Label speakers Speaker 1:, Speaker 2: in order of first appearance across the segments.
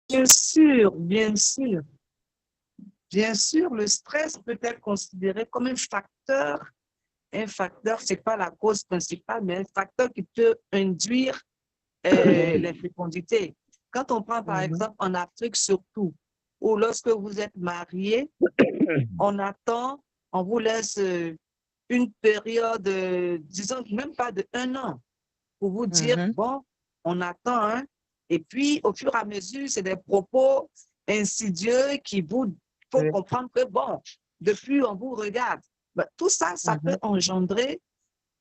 Speaker 1: Bien sûr, bien sûr. Bien sûr, le stress peut être considéré comme un facteur. Un facteur, ce n'est pas la cause principale, mais un facteur qui peut induire l'infécondité. Quand on prend par exemple en Afrique surtout, où lorsque vous êtes marié, on attend, on vous laisse une période, disons même pas de 1 an, pour vous dire, bon, on attend, hein, et puis au fur et à mesure, c'est des propos insidieux qui vous font comprendre que, bon, depuis on vous regarde. Ben, tout ça, ça peut engendrer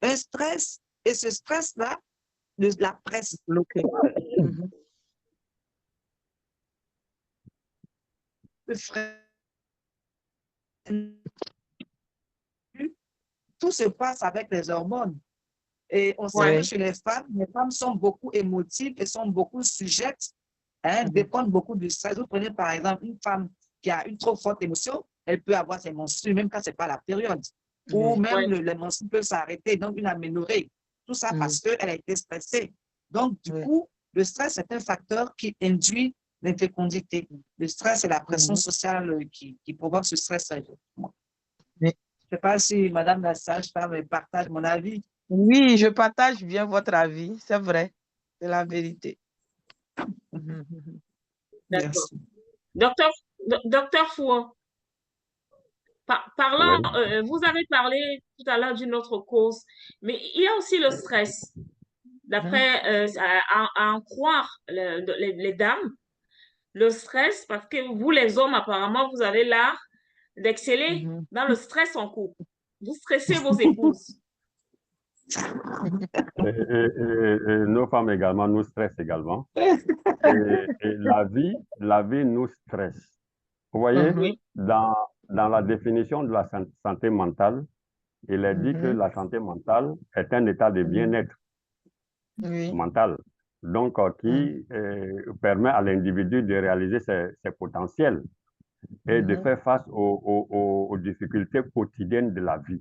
Speaker 1: un stress, et ce stress-là, la presse. Tout se passe avec les hormones. Et on sait que chez les femmes sont beaucoup émotives et sont beaucoup sujettes, hein, dépendent beaucoup du stress. Vous prenez par exemple une femme qui a une trop forte émotion, elle peut avoir ses menstrues, même quand ce n'est pas la période. Ou même les menstrues peuvent s'arrêter, donc une aménorrhée. Tout ça parce qu'elle a été stressée. Donc, du coup, le stress est un facteur qui induit l'infécondité. Le stress et la pression sociale qui provoquent ce stress. Je ne sais pas si Madame la sage-femme partage mon avis.
Speaker 2: Oui, je partage bien votre avis, c'est vrai, c'est la vérité.
Speaker 3: D'accord. Docteur Fouan, parlant, vous avez parlé tout à l'heure d'une autre cause, mais il y a aussi le stress. D'après, à en croire les dames, le stress, parce que vous les hommes, apparemment, vous avez l'art d'exceller dans le stress en couple. Vous stressez vos épouses.
Speaker 4: Et nos femmes également nous stressent également. Et la vie nous stresse. Vous voyez, dans la définition de la santé mentale, il est dit que la santé mentale est un état de bien-être mental, donc qui permet à l'individu de réaliser ses potentiels et de faire face aux difficultés quotidiennes de la vie.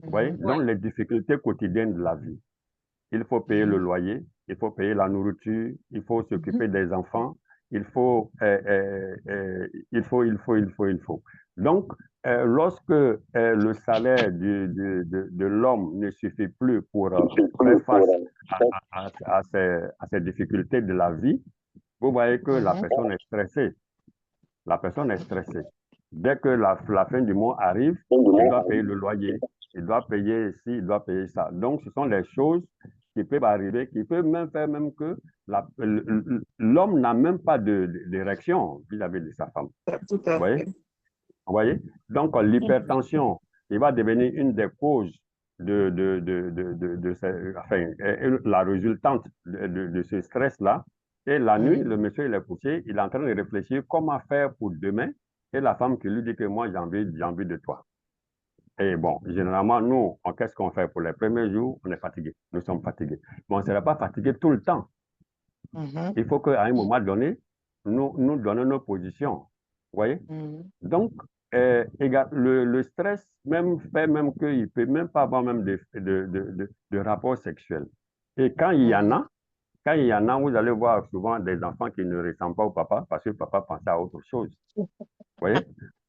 Speaker 4: Vous voyez, donc les difficultés quotidiennes de la vie. Il faut payer le loyer, il faut payer la nourriture, il faut s'occuper des enfants, il faut. Donc, lorsque le salaire de l'homme ne suffit plus pour faire face à ces difficultés de la vie, vous voyez que la personne est stressée. La personne est stressée. Dès que la fin du mois arrive, il doit payer le loyer, il doit payer ci, il doit payer ça. Donc, ce sont des choses qui peuvent arriver, qui peuvent même faire même que l'homme n'a même pas d'érection vis-à-vis de sa femme.
Speaker 1: Tout à fait.
Speaker 4: Vous voyez? Donc, l'hypertension, il va devenir une des causes la résultante de ce stress-là. Et la nuit, le monsieur, il est couché, il est en train de réfléchir comment faire pour demain. Et la femme qui lui dit que moi, j'ai envie de toi. Et bon, généralement, nous, qu'est-ce qu'on fait pour les premiers jours? On est fatigué. Nous sommes fatigués. Mais on ne sera pas fatigué tout le temps. Il faut qu'à un moment donné, nous donnions nos positions. Vous voyez? Donc, le stress même fait même qu'il ne peut même pas avoir même de rapport sexuel. Et quand il y en a, vous allez voir souvent des enfants qui ne ressemblent pas au papa parce que le papa pensait à autre chose. Vous voyez?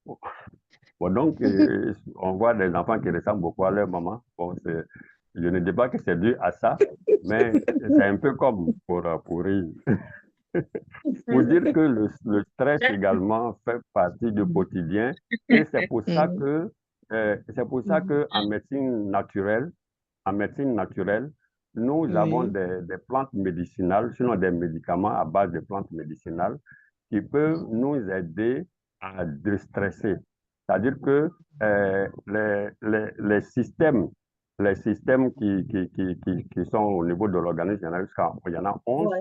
Speaker 4: Bon, donc, on voit des enfants qui ressemblent beaucoup à leur maman. Bon, je ne dis pas que c'est dû à ça, mais c'est un peu comme pour rire. Pour dire que le stress également fait partie du quotidien et c'est pour ça que en médecine naturelle, nous avons des plantes médicinales, sinon des médicaments à base de plantes médicinales qui peuvent nous aider à déstresser. C'est-à-dire que les systèmes qui sont au niveau de l'organisme, il y en a 11.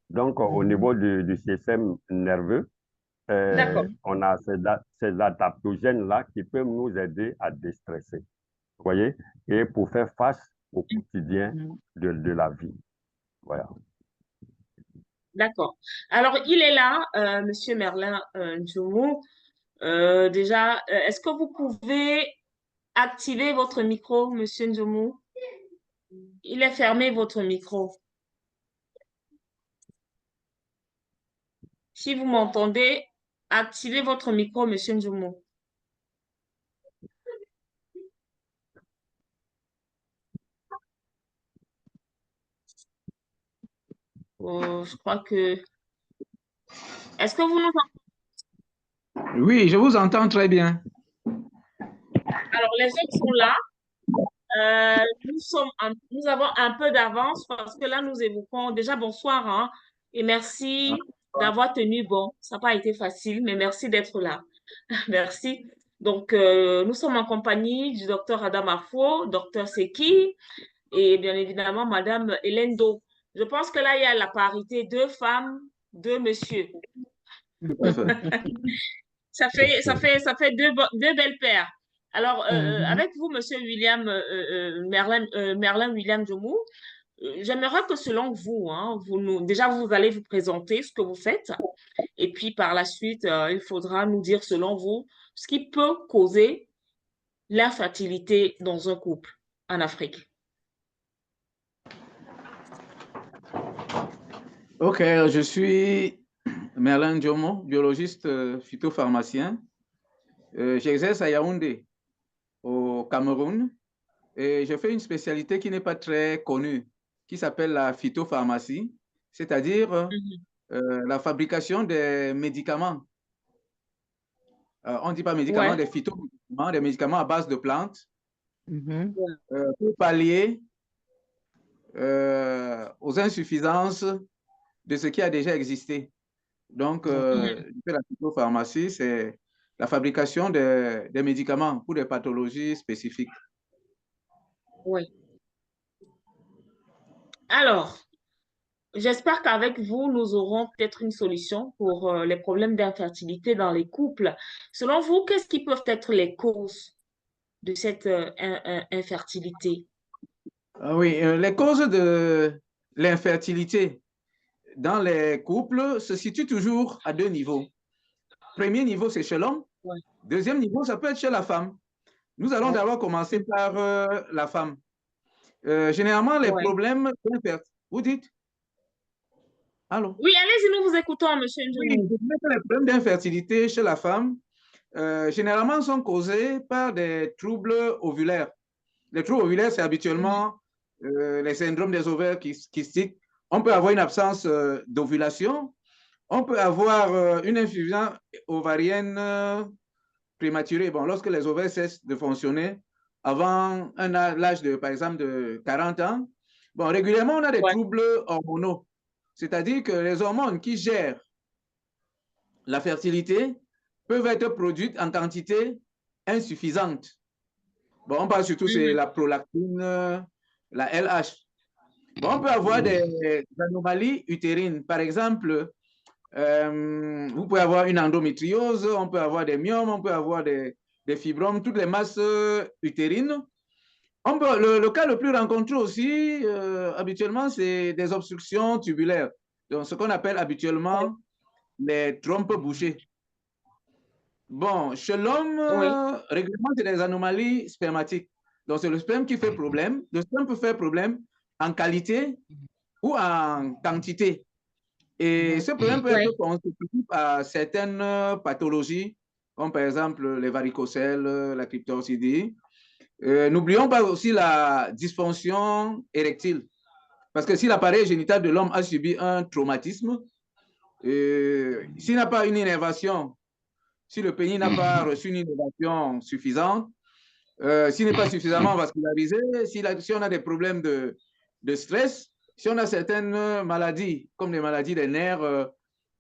Speaker 4: Donc, au niveau du système nerveux, on a ces adaptogènes-là qui peuvent nous aider à déstresser. Vous voyez? Et pour faire face au quotidien de la vie. Voilà.
Speaker 3: D'accord. Alors, il est là, Monsieur Merlin Djoumou. Déjà, est-ce que vous pouvez activer votre micro, Monsieur Djoumou? Il est fermé, votre micro. Si vous m'entendez, activez votre micro, Monsieur Njomo. Je crois que... Est-ce que vous nous entendez?
Speaker 5: Oui, je vous entends très bien.
Speaker 3: Alors, les autres sont là. Nous avons un peu d'avance parce que là, nous évoquons déjà bonsoir, hein, et merci d'avoir tenu bon. Ça n'a pas été facile, mais merci d'être là. Merci. Donc, nous sommes en compagnie du docteur Adam Afo, docteur Seki et bien évidemment Madame Hélène Do. Je pense que là, il y a la parité, 2 femmes, 2 messieurs. Ça fait deux belles paires. Alors, avec vous, Monsieur William, Merlin William Jomou, j'aimerais que selon vous, hein, déjà, vous allez vous présenter ce que vous faites. Et puis, par la suite, il faudra nous dire, selon vous, ce qui peut causer l'infertilité dans un couple en Afrique.
Speaker 5: Ok, je suis Merlin Diomo, biologiste phytopharmacien. J'exerce à Yaoundé, au Cameroun, et je fais une spécialité qui n'est pas très connue, qui s'appelle la phytopharmacie, c'est-à-dire la fabrication des médicaments. On ne dit pas médicaments,
Speaker 3: Ouais.
Speaker 5: des phytomédicaments, des médicaments à base de plantes,
Speaker 2: Mm-hmm.
Speaker 5: pour pallier aux insuffisances de ce qui a déjà existé. Donc, la phytopharmacie, c'est la fabrication des médicaments pour des pathologies spécifiques.
Speaker 3: Oui. Alors, j'espère qu'avec vous, nous aurons peut-être une solution pour les problèmes d'infertilité dans les couples. Selon vous, qu'est-ce qui peuvent être les causes de cette infertilité?
Speaker 5: Oui, les causes de l'infertilité dans les couples se situent toujours à 2 niveaux. Premier niveau, c'est chez l'homme.
Speaker 3: Ouais.
Speaker 5: Deuxième niveau, ça peut être chez la femme. Nous allons d'abord commencer par la femme. Généralement, les problèmes d'infertilité. Vous dites? Allô?
Speaker 3: Oui, allez-y, nous vous écoutons, monsieur
Speaker 5: Oui,
Speaker 3: Njoumou.
Speaker 5: les problèmes d'infertilité chez la femme, généralement, sont causés par des troubles ovulaires. Les troubles ovulaires, c'est habituellement les syndromes des ovaires kystiques. On peut avoir une absence d'ovulation. On peut avoir une insuffisance ovarienne prématurée. Bon, lorsque les ovaires cessent de fonctionner avant l'âge de, par exemple, de 40 ans. Bon, régulièrement, on a des troubles hormonaux. C'est-à-dire que les hormones qui gèrent la fertilité peuvent être produites en quantité insuffisante. Bon, on parle surtout de la prolactine, la LH. Bon, on peut avoir des anomalies utérines. Par exemple, vous pouvez avoir une endométriose, on peut avoir des myomes, on peut avoir des fibromes, toutes les masses utérines. Le cas le plus rencontré aussi, habituellement, c'est des obstructions tubulaires. Donc, ce qu'on appelle habituellement les trompes bouchées. Bon, chez l'homme, régulièrement, c'est des anomalies spermatiques. Donc, c'est le sperme qui fait problème. Le sperme peut faire problème en qualité ou en quantité. Et ce problème peut être constitué par certaines pathologies, comme par exemple les varicocèles, la cryptorchidie. N'oublions pas aussi la dysfonction érectile. Parce que si l'appareil génital de l'homme a subi un traumatisme, s'il n'a pas une innervation, si le pénis n'a pas reçu une innervation suffisante, s'il n'est pas suffisamment vascularisé, si on a des problèmes de stress, si on a certaines maladies, comme les maladies des nerfs,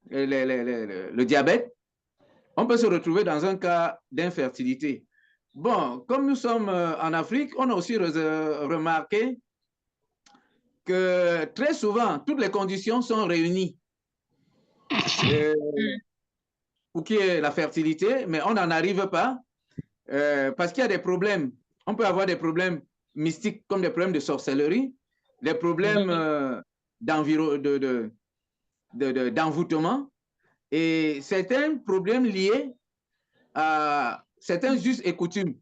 Speaker 5: le diabète, on peut se retrouver dans un cas d'infertilité. Bon, comme nous sommes en Afrique, on a aussi remarqué que très souvent, toutes les conditions sont réunies pour qu'il y ait la fertilité, mais on n'en arrive pas parce qu'il y a des problèmes. On peut avoir des problèmes mystiques comme des problèmes de sorcellerie, des problèmes d'envoûtement et certains problèmes liés à certains us et coutumes.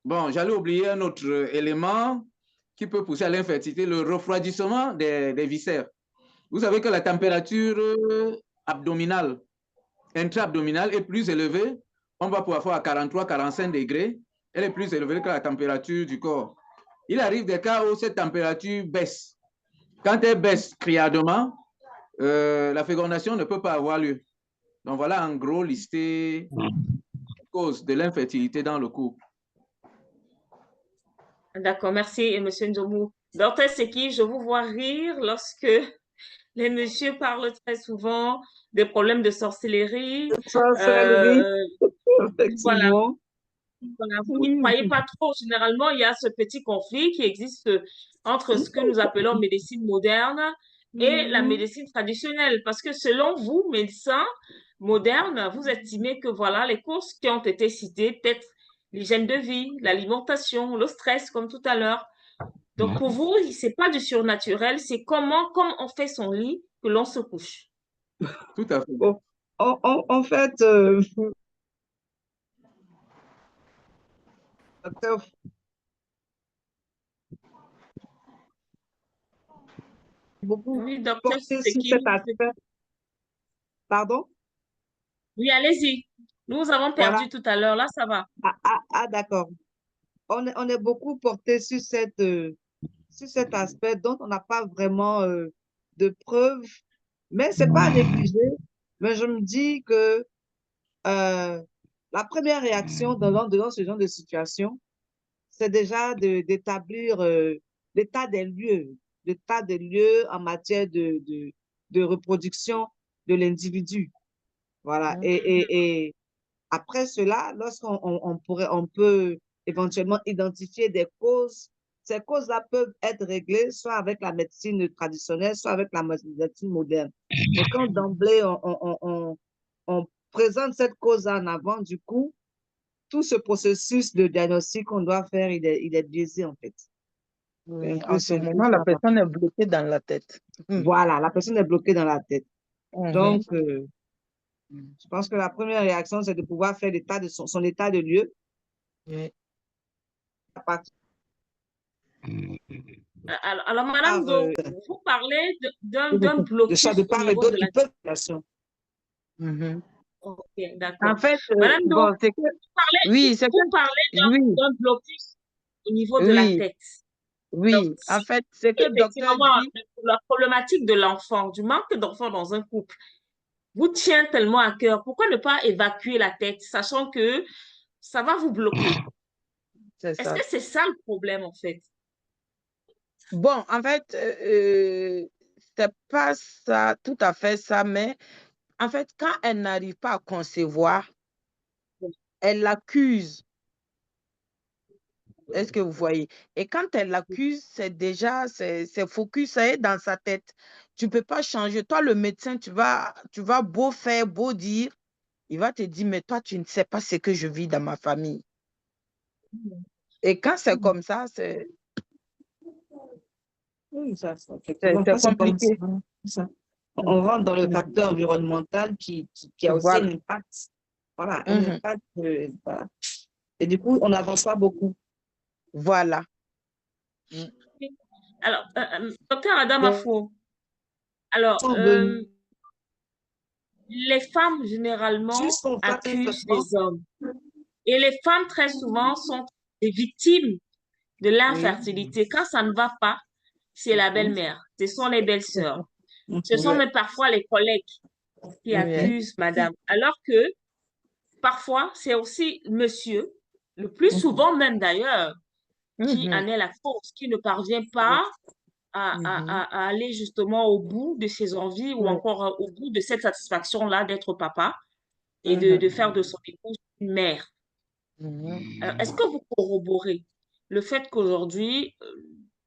Speaker 5: Bon, j'allais oublier un autre élément qui peut pousser à l'infertilité, le refroidissement des viscères. Vous savez que la température abdominale, intra-abdominale est plus élevée. On va pouvoir faire à 43-45 degrés. Elle est plus élevée que la température du corps. Il arrive des cas où cette température baisse. Quand elle baisse criardement, la fécondation ne peut pas avoir lieu. Donc voilà en gros listé les causes de l'infertilité dans le couple.
Speaker 3: D'accord, merci, M. Njomu. Docteur Seki, je vous vois rire lorsque les messieurs parlent très souvent des problèmes de sorcellerie.
Speaker 1: Sorcellerie,
Speaker 3: Voilà.
Speaker 1: effectivement.
Speaker 3: Voilà, vous ne croyez pas trop. Généralement, il y a ce petit conflit qui existe entre ce que nous appelons médecine moderne et la médecine traditionnelle. Parce que selon vous, médecins modernes, vous estimez que voilà, les causes qui ont été citées, peut-être l'hygiène de vie, l'alimentation, le stress, comme tout à l'heure. Donc, pour vous, c'est pas du surnaturel, c'est comment, comme on fait son lit, que l'on se couche.
Speaker 5: Tout à fait.
Speaker 1: Bon, en fait, docteur, beaucoup
Speaker 3: Oui, docteur
Speaker 1: porté sur
Speaker 3: Seki.
Speaker 1: cet aspect. Pardon?
Speaker 3: Oui, allez-y. Nous avons
Speaker 1: Voilà.
Speaker 3: perdu tout à l'heure. Là, ça va.
Speaker 1: D'accord. On est beaucoup porté sur cet aspect dont on n'a pas vraiment de preuves, mais c'est pas à négliger. Mais je me dis que la première réaction dans ce genre de situation, c'est déjà d'établir l'état des lieux en matière de reproduction de l'individu. Voilà. Et après cela, on peut éventuellement identifier des causes. Ces causes-là peuvent être réglées soit avec la médecine traditionnelle, soit avec la médecine moderne. Mais quand d'emblée, on présente cette cause en avant, du coup, tout ce processus de diagnostic qu'on doit faire, il est biaisé en fait.
Speaker 2: Oui, en ce moment, la personne est bloquée dans la tête.
Speaker 1: Voilà, la personne est bloquée dans la tête. Donc,
Speaker 2: Mhm.
Speaker 1: je pense que la première réaction, c'est de pouvoir faire l'état de son état de lieu.
Speaker 2: Oui.
Speaker 1: À partir
Speaker 3: Alors, Madame Do, vous parlez d'un blocus
Speaker 1: de
Speaker 3: au
Speaker 1: part et
Speaker 3: niveau de
Speaker 1: d'autre
Speaker 3: la
Speaker 1: du peuple, bien sûr.
Speaker 2: Mhm.
Speaker 3: Ok,
Speaker 2: En
Speaker 3: d'accord.
Speaker 2: fait,
Speaker 3: Madame Do,
Speaker 2: bon, c'est que, oui, c'est que,
Speaker 3: vous parlez
Speaker 2: oui,
Speaker 3: d'un blocus au niveau de la
Speaker 2: oui,
Speaker 3: tête. Donc,
Speaker 2: oui. En fait, c'est que le docteur
Speaker 3: effectivement,
Speaker 2: dit,
Speaker 3: la problématique de l'enfant, du manque d'enfants dans un couple, vous tient tellement à cœur. Pourquoi ne pas évacuer la tête, sachant que ça va vous bloquer?
Speaker 2: c'est
Speaker 3: Est-ce
Speaker 2: ça.
Speaker 3: que c'est ça le problème, en fait?
Speaker 2: Bon, en fait, c'est pas ça, tout à fait ça, mais en fait, quand elle n'arrive pas à concevoir, elle l'accuse. Est-ce que vous voyez? Et quand elle l'accuse, c'est déjà, c'est focus, ça est dans sa tête. Tu ne peux pas changer. Toi, le médecin, tu vas beau faire, beau dire, il va te dire, mais toi, tu ne sais pas ce que je vis dans ma famille. Et quand c'est comme ça, c'est
Speaker 1: Oui, effectivement, c'est
Speaker 2: compliqué.
Speaker 1: ça. On rentre dans le facteur environnemental qui a aussi
Speaker 2: Voilà.
Speaker 1: un impact. Voilà, un impact. Voilà. Et du coup, on n'avance pas beaucoup.
Speaker 2: Voilà.
Speaker 3: Alors, docteur Adama Fo, alors, les femmes généralement accusent les hommes. Et les femmes, très souvent, sont des victimes de l'infertilité. Quand ça ne va pas, c'est la belle-mère, ce sont les belles-sœurs. Ce sont même parfois les collègues qui accusent madame. Alors que parfois, c'est aussi monsieur, le plus souvent même d'ailleurs, qui en est la cause, qui ne parvient pas à aller justement au bout de ses envies ou encore au bout de cette satisfaction-là d'être papa et de faire de son épouse une mère. Alors, est-ce que vous corroborez le fait qu'aujourd'hui,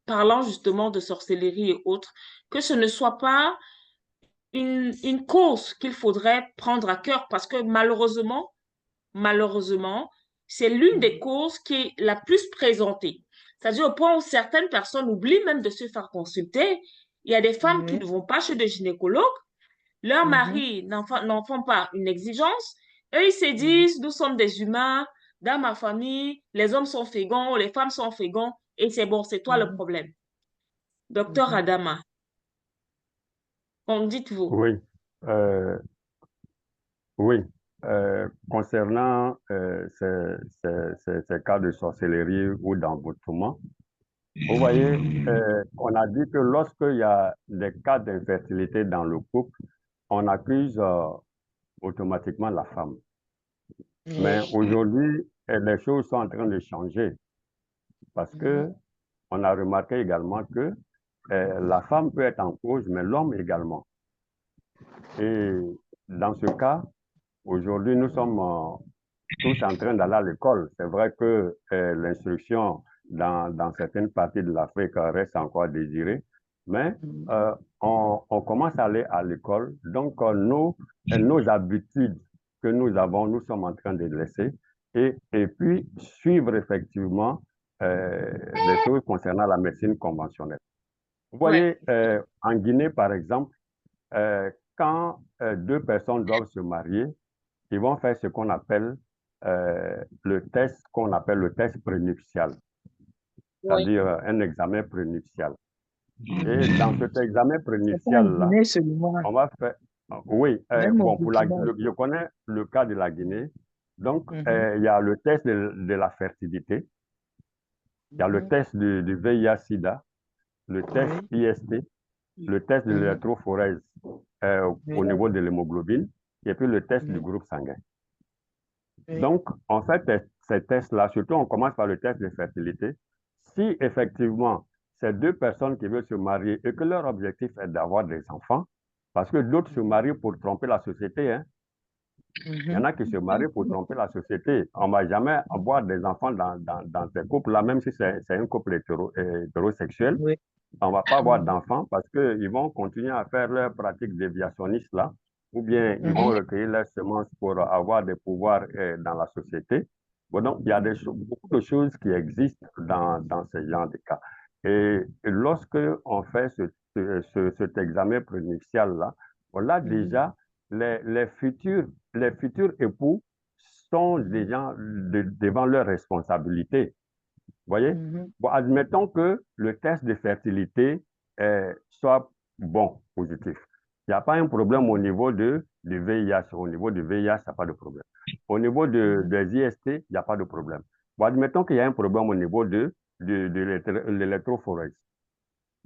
Speaker 3: parlant justement de sorcellerie et autres, que ce ne soit pas une cause qu'il faudrait prendre à cœur parce que malheureusement, c'est l'une des causes qui est la plus présentée. C'est-à-dire au point où certaines personnes oublient même de se faire consulter. Il y a des femmes qui ne vont pas chez des gynécologues. Leurs maris n'en font pas une exigence. Eux, ils se disent, nous sommes des humains. Dans ma famille, les hommes sont féconds, les femmes sont féconds. Et c'est bon, c'est toi le problème. Docteur Adama, Qu'en dites-vous?
Speaker 4: Oui, euh, oui. Concernant ces cas de sorcellerie ou d'emboutement, vous voyez, on a dit que lorsqu'il y a des cas d'infertilité dans le couple, on accuse automatiquement la femme. Mais aujourd'hui, les choses sont en train de changer parce que on a remarqué également que la femme peut être en cause, mais l'homme également. Et dans ce cas, aujourd'hui, nous sommes tous en train d'aller à l'école. C'est vrai que l'instruction dans certaines parties de l'Afrique reste encore désirée, mais on commence à aller à l'école. Donc, nos habitudes que nous avons, nous sommes en train de les laisser et puis suivre effectivement les choses concernant la médecine conventionnelle. Vous
Speaker 3: Ouais.
Speaker 4: voyez, en Guinée, par exemple, quand deux personnes doivent se marier, ils vont faire ce qu'on appelle le test prénuptial,
Speaker 3: Oui.
Speaker 4: c'est-à-dire un examen prénuptial. Et dans cet examen
Speaker 2: C'est pas en
Speaker 4: prénuptial-là,
Speaker 2: Guinée seulement,
Speaker 4: on va faire... Oui,
Speaker 2: même au
Speaker 4: bon,
Speaker 2: Burkina.
Speaker 4: je connais le cas de la Guinée. Donc,
Speaker 2: Mhm,
Speaker 4: il y a le test de la fertilité, il y a le
Speaker 2: mhm,
Speaker 4: test du VIH-Sida, le test
Speaker 2: oui,
Speaker 4: IST, le test de
Speaker 2: mhm,
Speaker 4: l'électrophorèse au
Speaker 2: oui,
Speaker 4: niveau de l'hémoglobine, et puis le test du
Speaker 2: mhm,
Speaker 4: groupe sanguin.
Speaker 2: oui,
Speaker 4: Donc, en fait, ces tests-là, surtout on commence par le test de fertilité. Si effectivement, ces deux personnes qui veulent se marier et que leur objectif est d'avoir des enfants, parce que d'autres se marient pour tromper la société, hein. Il y en
Speaker 2: mhm,
Speaker 4: a qui se marient pour tromper la société. On ne va jamais avoir des enfants dans ces couples-là, même si c'est un couple hétérosexuel.
Speaker 2: oui,
Speaker 4: On ne va pas avoir
Speaker 2: mhm,
Speaker 4: d'enfants parce qu'ils vont continuer à faire leurs pratiques déviationnistes là, ou bien ils vont
Speaker 2: mhm,
Speaker 4: recueillir leurs semences pour avoir des pouvoirs dans la société. Bon, donc, il y a beaucoup de choses qui existent dans ce genre de cas. Et lorsque on fait cet examen prénuptial là, on a
Speaker 2: mhm,
Speaker 4: déjà les futurs époux sont déjà devant leurs responsabilités. Vous voyez?
Speaker 2: mhm,
Speaker 4: Bon, admettons que le test de fertilité soit bon, positif. Il n'y a pas un problème au niveau du VIH. Au niveau du VIH, il n'y a pas de problème. Au niveau
Speaker 2: mhm,
Speaker 4: des IST, il n'y a pas de problème. Bon, admettons qu'il y a un problème au niveau de l'électrophorèse.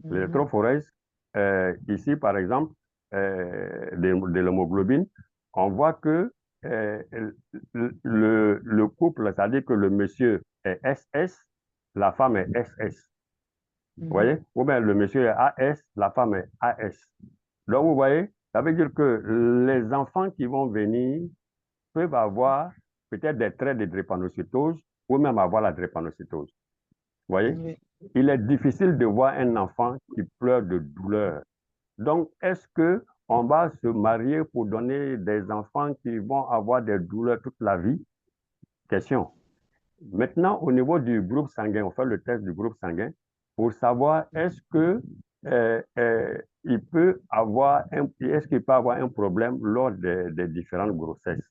Speaker 2: mhm,
Speaker 4: L'électrophorèse, ici, par exemple, de l'hémoglobine, on voit que euh, le couple, c'est-à-dire que le monsieur est SS, la femme est SS. Vous
Speaker 2: mhm.
Speaker 4: voyez? Ou bien le monsieur est AS, la femme est AS. Donc, vous voyez, ça veut dire que les enfants qui vont venir peuvent avoir peut-être des traits de drépanocytose ou même avoir la drépanocytose. Vous voyez?
Speaker 2: Oui.
Speaker 4: Il est difficile de voir un enfant qui pleure de douleur. Donc, est-ce que on va se marier pour donner des enfants qui vont avoir des douleurs toute la vie? Question. Maintenant, au niveau du groupe sanguin, on fait le test du groupe sanguin pour savoir est-ce que est-ce qu'il peut avoir un problème lors des différentes grossesses.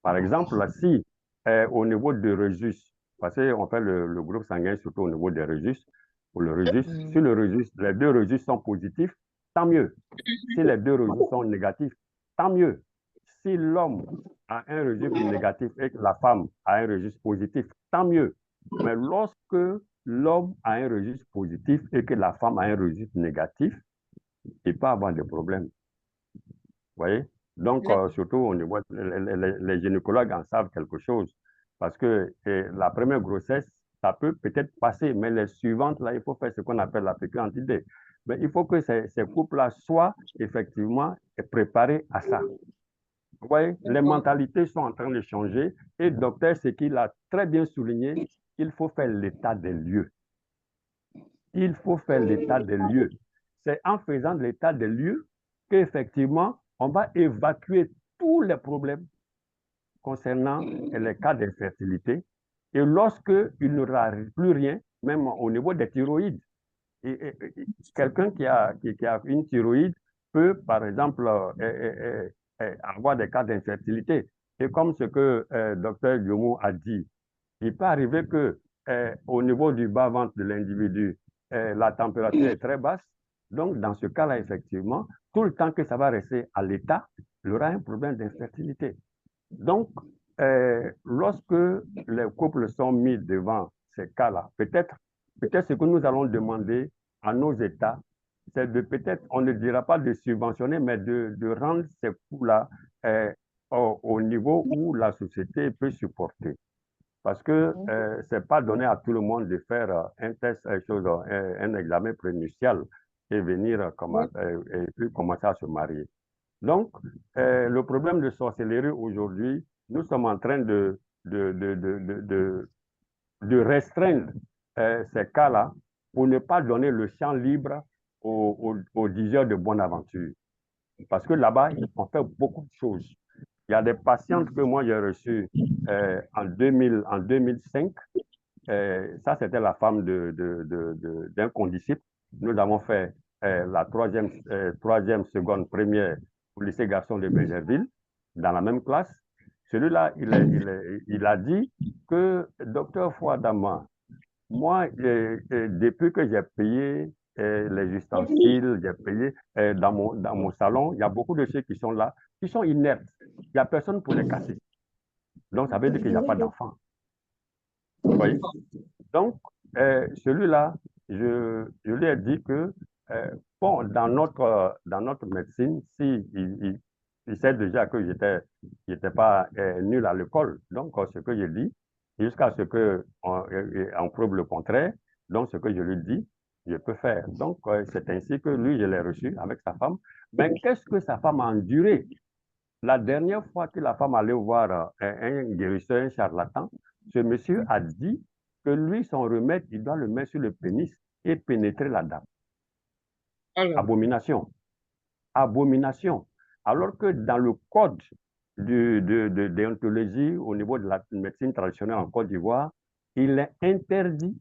Speaker 4: Par exemple, si au niveau du rhésus, parce qu'on fait le groupe sanguin surtout au niveau des rhésus, pour le rhésus, si
Speaker 2: Mhm,
Speaker 4: le rhésus, les deux rhésus sont positifs, tant mieux. Si les deux rhésus sont négatifs, tant mieux. Si l'homme a un registre négatif et que la femme a un registre positif, tant mieux. Mais lorsque l'homme a un registre positif et que la femme a un registre négatif, il peut avoir des problèmes. Vous voyez? Donc,
Speaker 3: D'accord.
Speaker 4: surtout au niveau, les gynécologues en savent quelque chose. Parce que la première grossesse, ça peut peut-être passer, mais les suivantes, là, il faut faire ce qu'on appelle la fécondité. Mais il faut que ces couples-là soient effectivement préparés à ça. Vous voyez, les
Speaker 3: D'accord.
Speaker 4: mentalités sont en train de changer et le docteur Sekil a très bien souligné qu'il faut faire l'état des lieux. Il faut faire l'état des lieux. C'est en faisant l'état des lieux qu'effectivement, on va évacuer tous les problèmes concernant les cas d'infertilité. Et lorsque il n'y aura plus rien, même au niveau des thyroïdes, quelqu'un qui a une thyroïde peut, par exemple, avoir des cas d'infertilité. Et comme ce que Dr Diomo a dit, il peut arriver que au niveau du bas-ventre de l'individu, la température est très basse Donc, dans ce cas-là, effectivement, tout le temps que ça va rester à l'état, il y aura un problème d'infertilité. Donc, lorsque les couples sont mis devant ces cas-là, peut-être ce que nous allons demander à nos États, c'est de peut-être, on ne dira pas de subventionner, mais de rendre ces coûts-là au niveau où la société peut supporter. Parce que ce n'est pas donné à tout le monde de faire un test, un examen prénuptial et venir et puis commencer à se marier. Donc, le problème de sorcellerie aujourd'hui, nous sommes en train de restreindre ces cas-là pour ne pas donner le champ libre aux diseurs de bonne aventure. Parce que là-bas, on fait beaucoup de choses. Il y a des patientes que moi j'ai reçues en 2005. Ça, c'était la femme d'un condisciple. Nous avons fait la troisième, seconde, première au lycée garçon de Bézerville, dans la même classe. Celui-là, il a dit que, docteur Fouadama, moi, depuis que j'ai payé les ustensiles, j'ai payé dans mon salon, il y a beaucoup de ceux qui sont là, qui sont inertes. Il n'y a personne pour les casser. Donc, ça veut dire qu'il n'y a pas d'enfants. Vous voyez? Donc, celui-là, je lui ai dit que, bon, dans notre médecine, si il sait déjà que j'étais pas nul à l'école, donc ce que je dis, jusqu'à ce qu'on prouve le contraire, donc ce que je lui dis, je peux faire. Donc, c'est ainsi que lui, je l'ai reçu avec sa femme. Mais qu'est-ce que sa femme a enduré? La dernière fois que la femme allait voir un guérisseur, un charlatan, ce monsieur a dit que lui, son remède, il doit le mettre sur le pénis et pénétrer la dame. Abomination. Abomination. Alors que dans le code de déontologie au niveau de la médecine traditionnelle en Côte d'Ivoire, il est interdit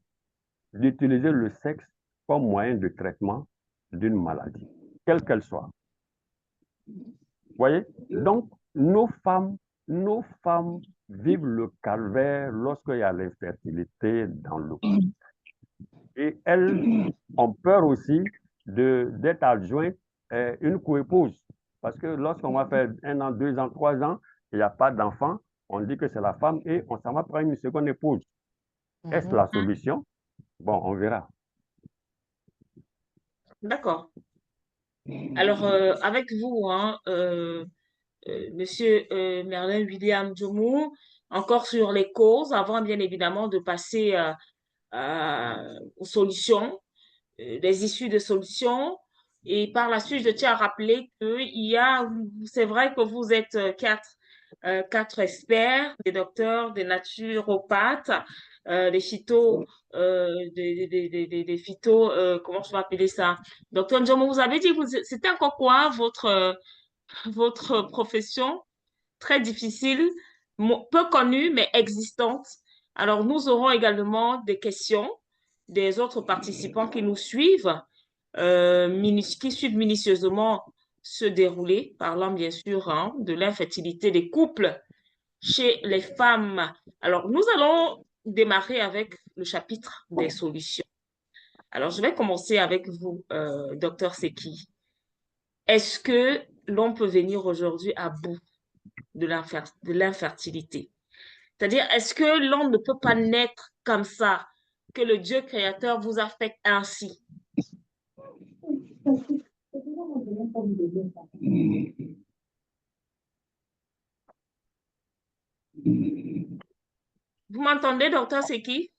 Speaker 4: d'utiliser le sexe comme moyen de traitement d'une maladie, quelle qu'elle soit. Vous voyez? Donc, nos femmes vivent le calvaire lorsqu'il y a l'infertilité dans le couple. Et elles ont peur aussi d'être adjointes une coépouse. Parce que lorsqu'on va faire 1 an, 2 ans, 3 ans, il n'y a pas d'enfant, on dit que c'est la femme et on s'en va prendre une seconde épouse. Est-ce la solution? Bon, on verra.
Speaker 3: D'accord. Alors, avec vous, hein, Monsieur Merlin William Djoumou, encore sur les causes, avant bien évidemment de passer aux solutions, des issues de solutions. Et par la suite, je tiens à rappeler c'est vrai que vous êtes quatre experts, des docteurs, des naturopathes, des phytos, des phytos, comment je vais appeler ça? Docteur Ndjomo, vous avez dit que c'était encore quoi votre profession? Très difficile, peu connue, mais existante. Alors, nous aurons également des questions des autres participants qui nous suivent, qui suivent minutieusement ce déroulé, parlant bien sûr hein, de l'infertilité des couples chez les femmes. Alors, nous allons démarrer avec le chapitre des solutions. Alors, je vais commencer avec vous, docteur Seki. Est-ce que l'on peut venir aujourd'hui à bout de l'infertilité? C'est-à-dire, est-ce que l'on ne peut pas naître comme ça, que le Dieu créateur vous a fait ainsi? Vous m'entendez, docteur Seki?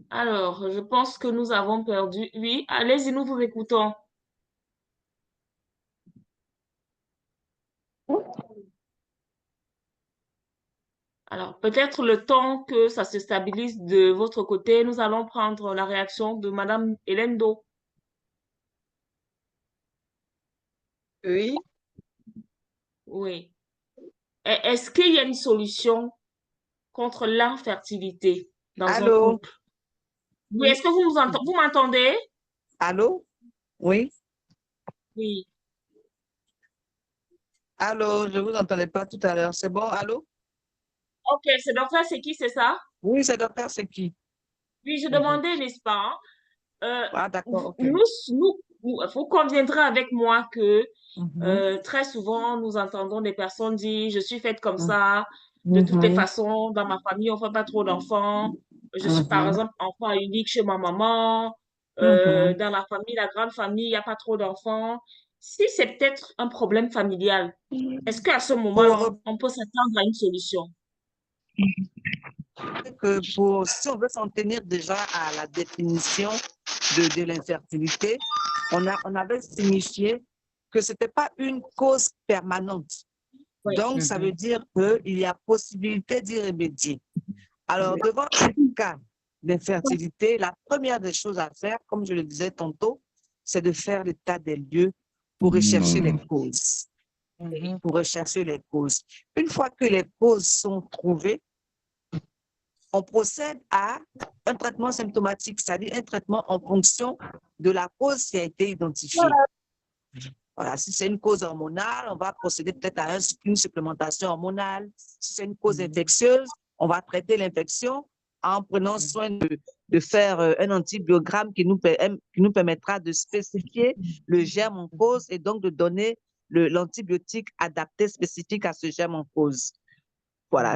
Speaker 3: Alors, je pense que nous avons perdu. Oui, allez-y, nous vous écoutons. Alors, peut-être le temps que ça se stabilise de votre côté, nous allons prendre la réaction de Madame Hélène Do.
Speaker 2: Oui.
Speaker 3: Oui. Est-ce qu'il y a une solution contre l'infertilité dans un couple? Oui, est-ce que vous m'entendez?
Speaker 1: Allô? Oui.
Speaker 3: Oui.
Speaker 1: Allô, je ne vous entendais pas tout à l'heure. C'est bon? Allô?
Speaker 3: Ok, c'est docteur Seki, c'est ça?
Speaker 1: Oui, c'est docteur Seki.
Speaker 3: Oui, je demandais, n'est-ce pas?
Speaker 1: Ah, d'accord, ok.
Speaker 3: Vous conviendrez avec moi que
Speaker 1: Mhm,
Speaker 3: très souvent, nous entendons des personnes dire, je suis faite comme
Speaker 1: mhm,
Speaker 3: ça, de toutes les
Speaker 1: mhm,
Speaker 3: façons, dans ma famille, on ne fait pas trop d'enfants. Je suis par
Speaker 1: mhm,
Speaker 3: exemple enfant unique chez ma maman.
Speaker 1: mhm.
Speaker 3: Dans la famille, la grande famille, il n'y a pas trop d'enfants. Si c'est peut-être un problème familial, est-ce qu'à ce moment-là,
Speaker 1: Pour,
Speaker 3: on peut s'attendre à une solution?
Speaker 1: si on veut s'en tenir déjà à la définition de l'infertilité, on avait signifié que ce n'était pas une cause permanente.
Speaker 3: Oui.
Speaker 1: Donc, ça veut dire qu'il y a possibilité d'y remédier. Alors, devant un cas d'infertilité, la première des choses à faire, comme je le disais tantôt, c'est de faire l'état des lieux pour rechercher les causes. Pour rechercher les causes. Une fois que les causes sont trouvées, on procède à un traitement symptomatique, c'est-à-dire un traitement en fonction de la cause qui a été identifiée. Voilà, si c'est une cause hormonale, on va procéder peut-être à une supplémentation hormonale. Si c'est une cause infectieuse, on va traiter l'infection en prenant soin de faire un antibiogramme qui nous permettra de spécifier le germe en cause et donc de donner l'antibiotique adapté spécifique à ce germe en cause. Voilà,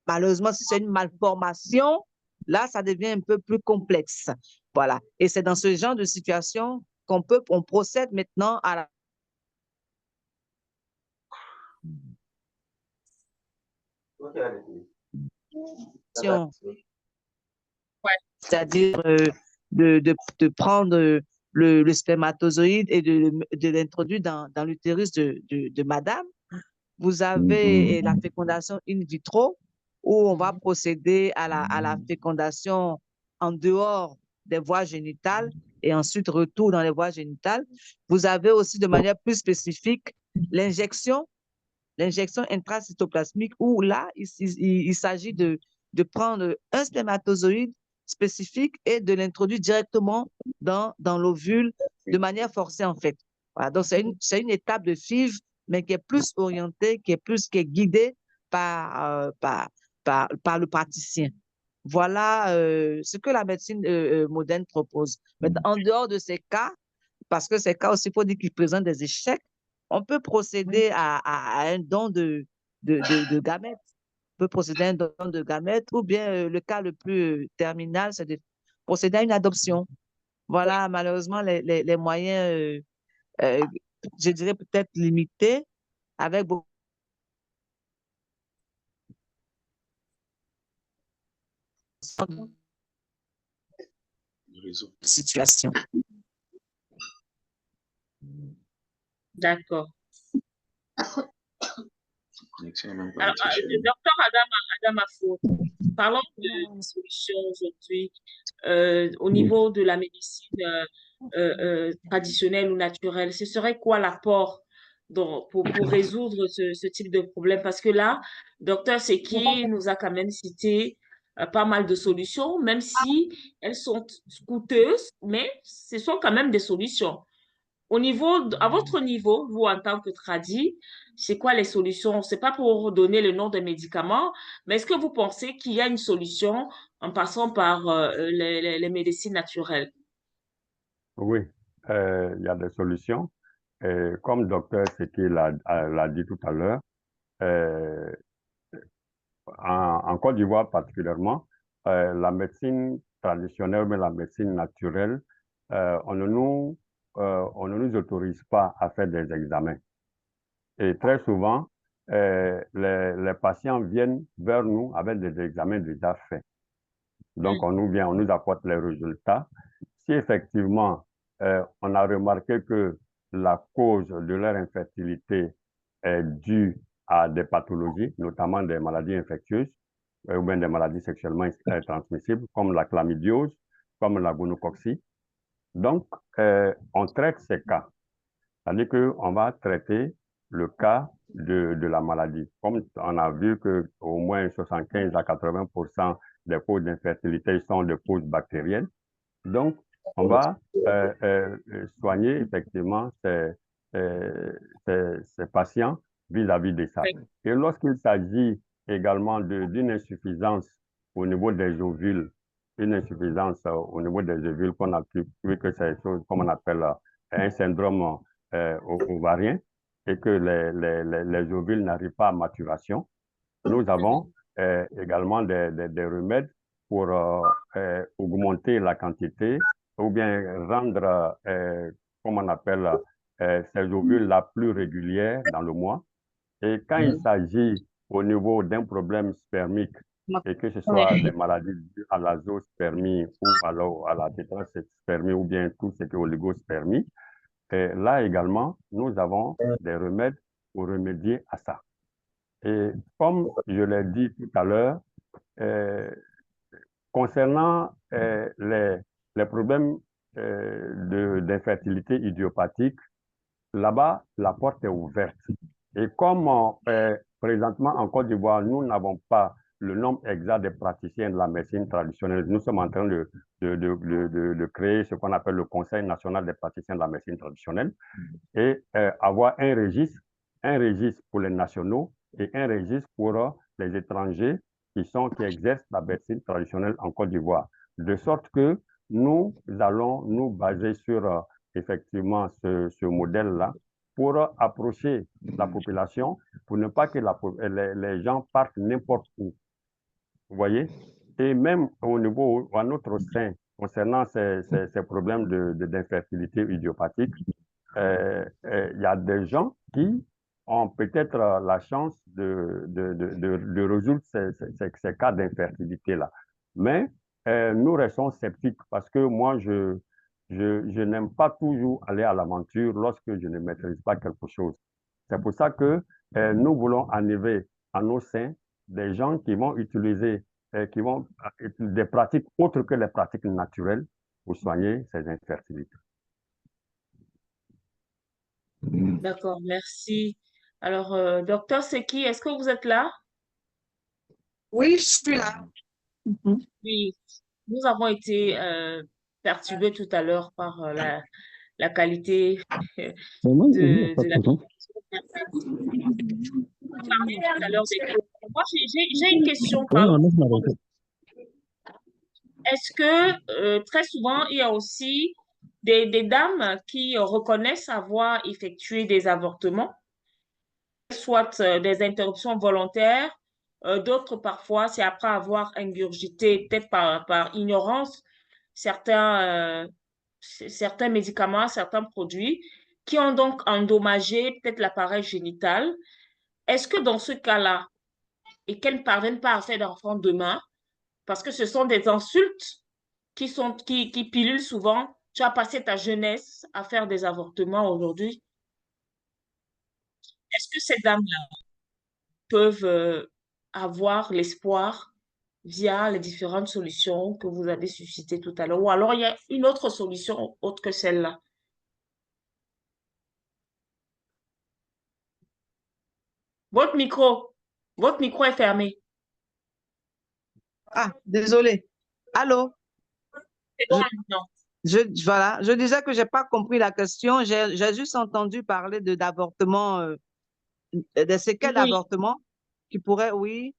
Speaker 1: malheureusement, si c'est une malformation, là, ça devient un peu plus complexe. Voilà. Et c'est dans ce genre de situation on procède maintenant à la c'est-à-dire de prendre le spermatozoïde et de l'introduire dans l'utérus de madame. Vous avez la fécondation in vitro où on va procéder à la fécondation en dehors des voies génitales et ensuite retour dans les voies génitales. Vous avez aussi de manière plus spécifique l'injection intracytoplasmique où là, il s'agit de prendre un spermatozoïde spécifique et de l'introduire directement dans l'ovule de manière forcée en fait. Voilà, donc c'est une étape de FIV, mais qui est plus orientée, qui est guidée par le praticien. Voilà ce que la médecine moderne propose. Mais en dehors de ces cas, parce que ces cas aussi, il faut dire qu'ils présentent des échecs, on peut procéder à un don de gamètes. On peut procéder à un don de gamètes ou bien le cas le plus terminal, c'est de procéder à une adoption. Voilà, malheureusement, les moyens, je dirais peut-être limités, avec beaucoup de situations.
Speaker 3: D'accord. Alors, docteur Adam Afo, parlons de solutions aujourd'hui au niveau de la médecine traditionnelle ou naturelle. Ce serait quoi l'apport pour résoudre ce type de problème? Parce que là, docteur Seki nous a quand même cité pas mal de solutions, même si elles sont coûteuses, mais ce sont quand même des solutions. À votre niveau, vous en tant que tradi, c'est quoi les solutions? C'est pas pour donner le nom des médicaments, mais est-ce que vous pensez qu'il y a une solution en passant par les médecines naturelles?
Speaker 4: Oui, il y a des solutions. Comme docteur Seki l'a dit tout à l'heure, euh, en Côte d'Ivoire particulièrement, la médecine traditionnelle, mais la médecine naturelle, on ne nous autorise pas à faire des examens. Et très souvent, les patients viennent vers nous avec des examens déjà faits. Donc, on nous apporte les résultats. Si effectivement, on a remarqué que la cause de leur infertilité est due à des pathologies, notamment des maladies infectieuses ou bien des maladies sexuellement transmissibles, comme la chlamydiose, comme la gonococcie. Donc, on traite ces cas. C'est-à-dire qu'on va traiter le cas de la maladie. Comme on a vu qu'au moins 75 à 80% des causes d'infertilité sont des causes bactériennes. Donc, on va soigner effectivement ces patients vis-à-vis de ça. Et lorsqu'il s'agit également d'une insuffisance au niveau des ovules, une insuffisance au niveau des ovules qu'on a vu que c'est comme on appelle un syndrome ovarien et que les ovules n'arrivent pas à maturation. Nous avons également des remèdes pour augmenter la quantité ou bien rendre, comme on appelle, ces ovules la plus régulière dans le mois. Et quand il s'agit au niveau d'un problème spermique, et que ce soit des maladies dues à l'azospermie ou à la tétraspermie ou bien tout ce qui est oligospermie, là également, nous avons des remèdes pour remédier à ça. Et comme je l'ai dit tout à l'heure, concernant les problèmes d'infertilité idiopathique, là-bas, la porte est ouverte. Et comme présentement en Côte d'Ivoire, nous n'avons pas le nombre exact des praticiens de la médecine traditionnelle, nous sommes en train de créer ce qu'on appelle le Conseil national des praticiens de la médecine traditionnelle et avoir un registre pour les nationaux et un registre pour les étrangers qui exercent la médecine traditionnelle en Côte d'Ivoire. De sorte que nous allons nous baser sur effectivement ce modèle-là pour approcher la population, pour ne pas que les gens partent n'importe où. Vous voyez? Et même au niveau, à notre sein, concernant ces problèmes d'infertilité idiopathique, il y a des gens qui ont peut-être la chance de résoudre ces cas d'infertilité-là. Mais nous restons sceptiques parce que moi, je n'aime pas toujours aller à l'aventure lorsque je ne maîtrise pas quelque chose. C'est pour ça que nous voulons enlever à nos seins des gens qui vont utiliser des pratiques autres que les pratiques naturelles pour soigner ces infertilités.
Speaker 3: D'accord, merci. Alors, docteur Seki, est-ce que vous êtes là?
Speaker 1: Oui, je suis là.
Speaker 3: Oui, nous avons été perturbés tout à l'heure par la qualité de la Moi, j'ai une question par Est-ce que très souvent, il y a aussi des dames qui reconnaissent avoir effectué des avortements, soit des interruptions volontaires, d'autres parfois, c'est après avoir ingurgité, peut-être par ignorance, certains médicaments, certains produits qui ont donc endommagé peut-être l'appareil génital. Est-ce que dans ce cas-là, et qu'elles ne parviennent pas à faire d'enfants demain, parce que ce sont des insultes qui pilulent souvent, tu as passé ta jeunesse à faire des avortements aujourd'hui. Est-ce que ces dames-là peuvent avoir l'espoir via les différentes solutions que vous avez suscitées tout à l'heure? Ou alors il y a une autre solution autre que celle-là? Votre micro est fermé.
Speaker 1: Ah, désolé. Allô?
Speaker 3: C'est bon maintenant.
Speaker 1: Voilà, je disais que je n'ai pas compris la question. J'ai juste entendu parler d'avortement, des séquelles
Speaker 3: Oui.
Speaker 1: d'avortement qui pourraient, oui.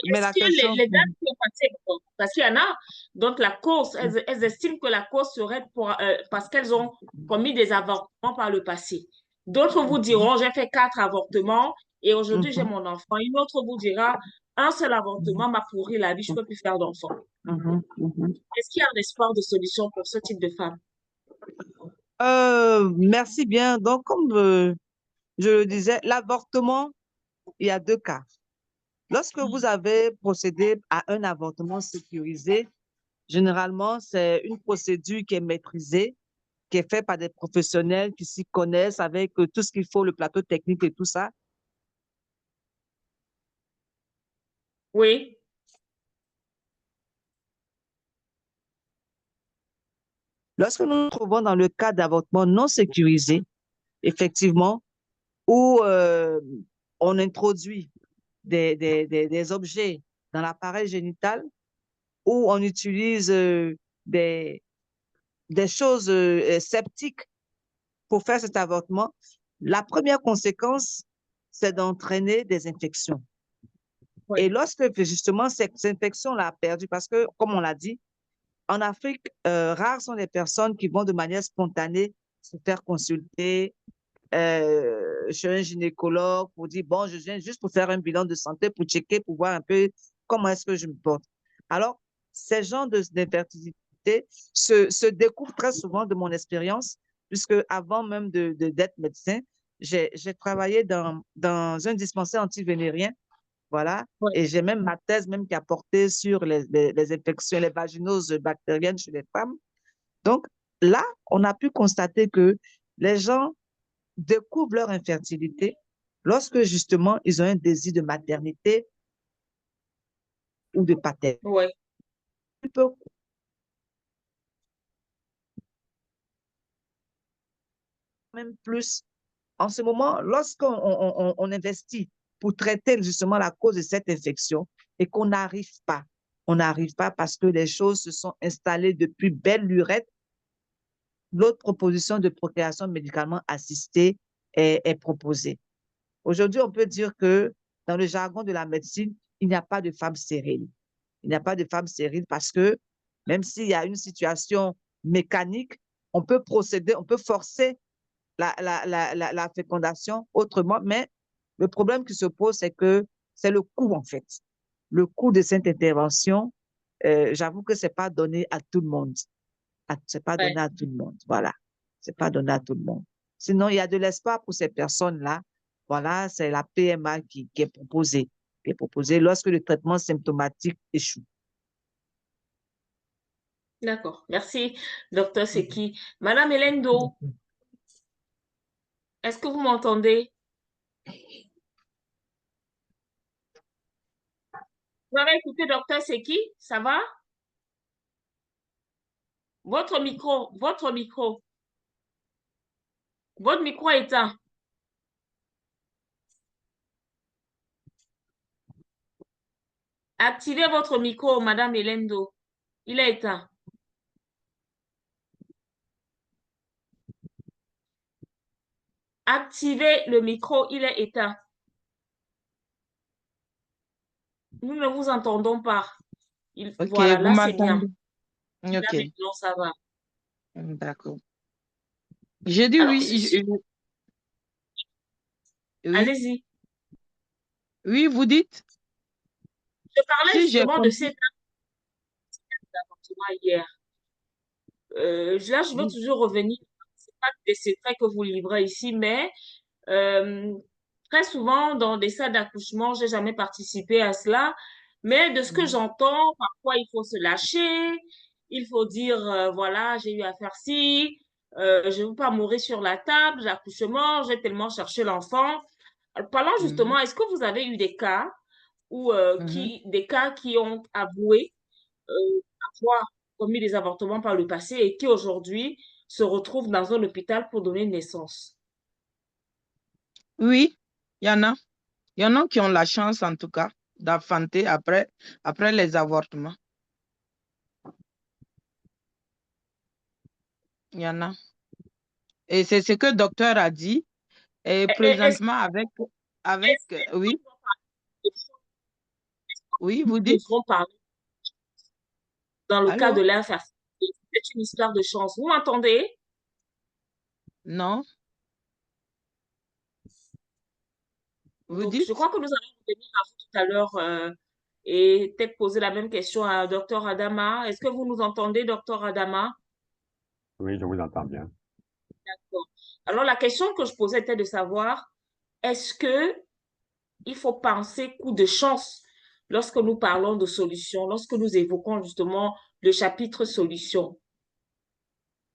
Speaker 1: Mais
Speaker 3: Est-ce
Speaker 1: la
Speaker 3: que
Speaker 1: question.
Speaker 3: les dames qui ont passé, parce qu'il y en a, donc la cause, elles estiment que la cause serait parce qu'elles ont commis des avortements par le passé. D'autres vous diront, j'ai fait 4 avortements et aujourd'hui j'ai mon enfant. Une autre vous dira, un seul avortement m'a pourri la vie, je ne peux plus faire d'enfant. Est-ce qu'il y a un espoir de solution pour ce type de femmes?
Speaker 1: Merci bien. Donc, comme je le disais, l'avortement, il y a 2 cas. Lorsque vous avez procédé à un avortement sécurisé, généralement, c'est une procédure qui est maîtrisée, qui est faite par des professionnels qui s'y connaissent avec tout ce qu'il faut, le plateau technique et tout ça.
Speaker 3: Oui.
Speaker 1: Lorsque nous nous trouvons dans le cas d'avortement non sécurisé, effectivement, où on introduit des objets dans l'appareil génital, où on utilise des choses sceptiques pour faire cet avortement, la première conséquence, c'est d'entraîner des infections. Et lorsque justement cette infection-là a perdu, parce que, comme on l'a dit, en Afrique, rares sont les personnes qui vont de manière spontanée se faire consulter chez un gynécologue pour dire, bon, je viens juste pour faire un bilan de santé, pour checker, pour voir un peu comment est-ce que je me porte. Alors, ces genres d'infertilité se découvrent très souvent de mon expérience, puisque avant même d'être médecin, j'ai travaillé dans un dispensaire antivénérien, voilà,
Speaker 3: Oui.
Speaker 1: et j'ai même ma thèse même qui a porté sur les infections, les vaginoses bactériennes chez les femmes. Donc, là, on a pu constater que les gens découvrent leur infertilité lorsque justement ils ont un désir de maternité ou de paternité.
Speaker 3: Oui.
Speaker 1: Même plus, en ce moment, lorsqu'on on investit pour traiter justement la cause de cette infection et qu'on n'arrive pas, on n'arrive pas parce que les choses se sont installées depuis belle lurette, l'autre proposition de procréation médicalement assistée est proposée. Aujourd'hui, on peut dire que dans le jargon de la médecine, il n'y a pas de femme stérile. Il n'y a pas de femme stérile parce que même s'il y a une situation mécanique, on peut procéder, on peut forcer la fécondation autrement, mais le problème qui se pose, c'est que c'est le coût, en fait. Le coût de cette intervention, j'avoue que ce n'est pas donné à tout le monde. C'est pas donné à tout le monde, voilà. C'est pas donné à tout le monde. Sinon, il y a de l'espoir pour ces personnes-là. Voilà, c'est la PMA qui est proposée, lorsque le traitement symptomatique échoue.
Speaker 3: D'accord. Merci, docteur Seki. Madame Hélène Do, est-ce que vous m'entendez? Vous avez écouté docteur Seki? Ça va? Votre micro est éteint. Activez votre micro, Madame Hélène Do. Il est éteint. Activez le micro, il est éteint. Nous ne vous entendons pas.
Speaker 2: Ok,
Speaker 3: Voilà,
Speaker 2: vous
Speaker 3: là c'est bien.
Speaker 2: m'entendez?
Speaker 3: Là
Speaker 2: Ok,
Speaker 3: maintenant ça va.
Speaker 2: d'accord. J'ai dit
Speaker 3: Alors,
Speaker 2: oui, oui,
Speaker 3: allez-y.
Speaker 2: oui, vous dites?
Speaker 3: Je parlais
Speaker 2: Si j'ai
Speaker 3: justement de
Speaker 2: compris.
Speaker 3: cet appartement hier. Là, je veux toujours revenir. Ce pas des secrets que vous livrez ici, mais euh, très souvent, dans des salles d'accouchement, j'ai jamais participé à cela. Mais de ce que j'entends, parfois, il faut se lâcher. Il faut dire, voilà, j'ai eu à faire ci. Je ne veux pas mourir sur la table. L'accouchement, j'ai tellement cherché l'enfant. Parlons justement, est-ce que vous avez eu des cas ou des cas qui ont avoué avoir commis des avortements par le passé et qui aujourd'hui se retrouvent dans un hôpital pour donner naissance?
Speaker 2: Oui, il y en a. Il y en a qui ont la chance, en tout cas, d'enfanter après les avortements. Il y en a. Et c'est ce que le docteur a dit. Et
Speaker 3: Est-ce
Speaker 2: présentement, oui, oui, vous
Speaker 3: que nous
Speaker 2: dites?
Speaker 3: devrons parler dans le cas de
Speaker 2: Allô?
Speaker 3: l'infertilité? C'est une histoire de chance. Vous m'entendez?
Speaker 2: Non, vous
Speaker 3: Donc, je
Speaker 2: dites?
Speaker 3: crois que nous allons revenir à vous tout à l'heure et peut-être poser la même question à Dr Adama. Est-ce que vous nous entendez, Dr Adama?
Speaker 4: Oui, je vous entends bien.
Speaker 3: D'accord. Alors, la question que je posais était de savoir, est-ce que il faut penser coup de chance lorsque nous parlons de solutions, lorsque nous évoquons justement le chapitre solutions?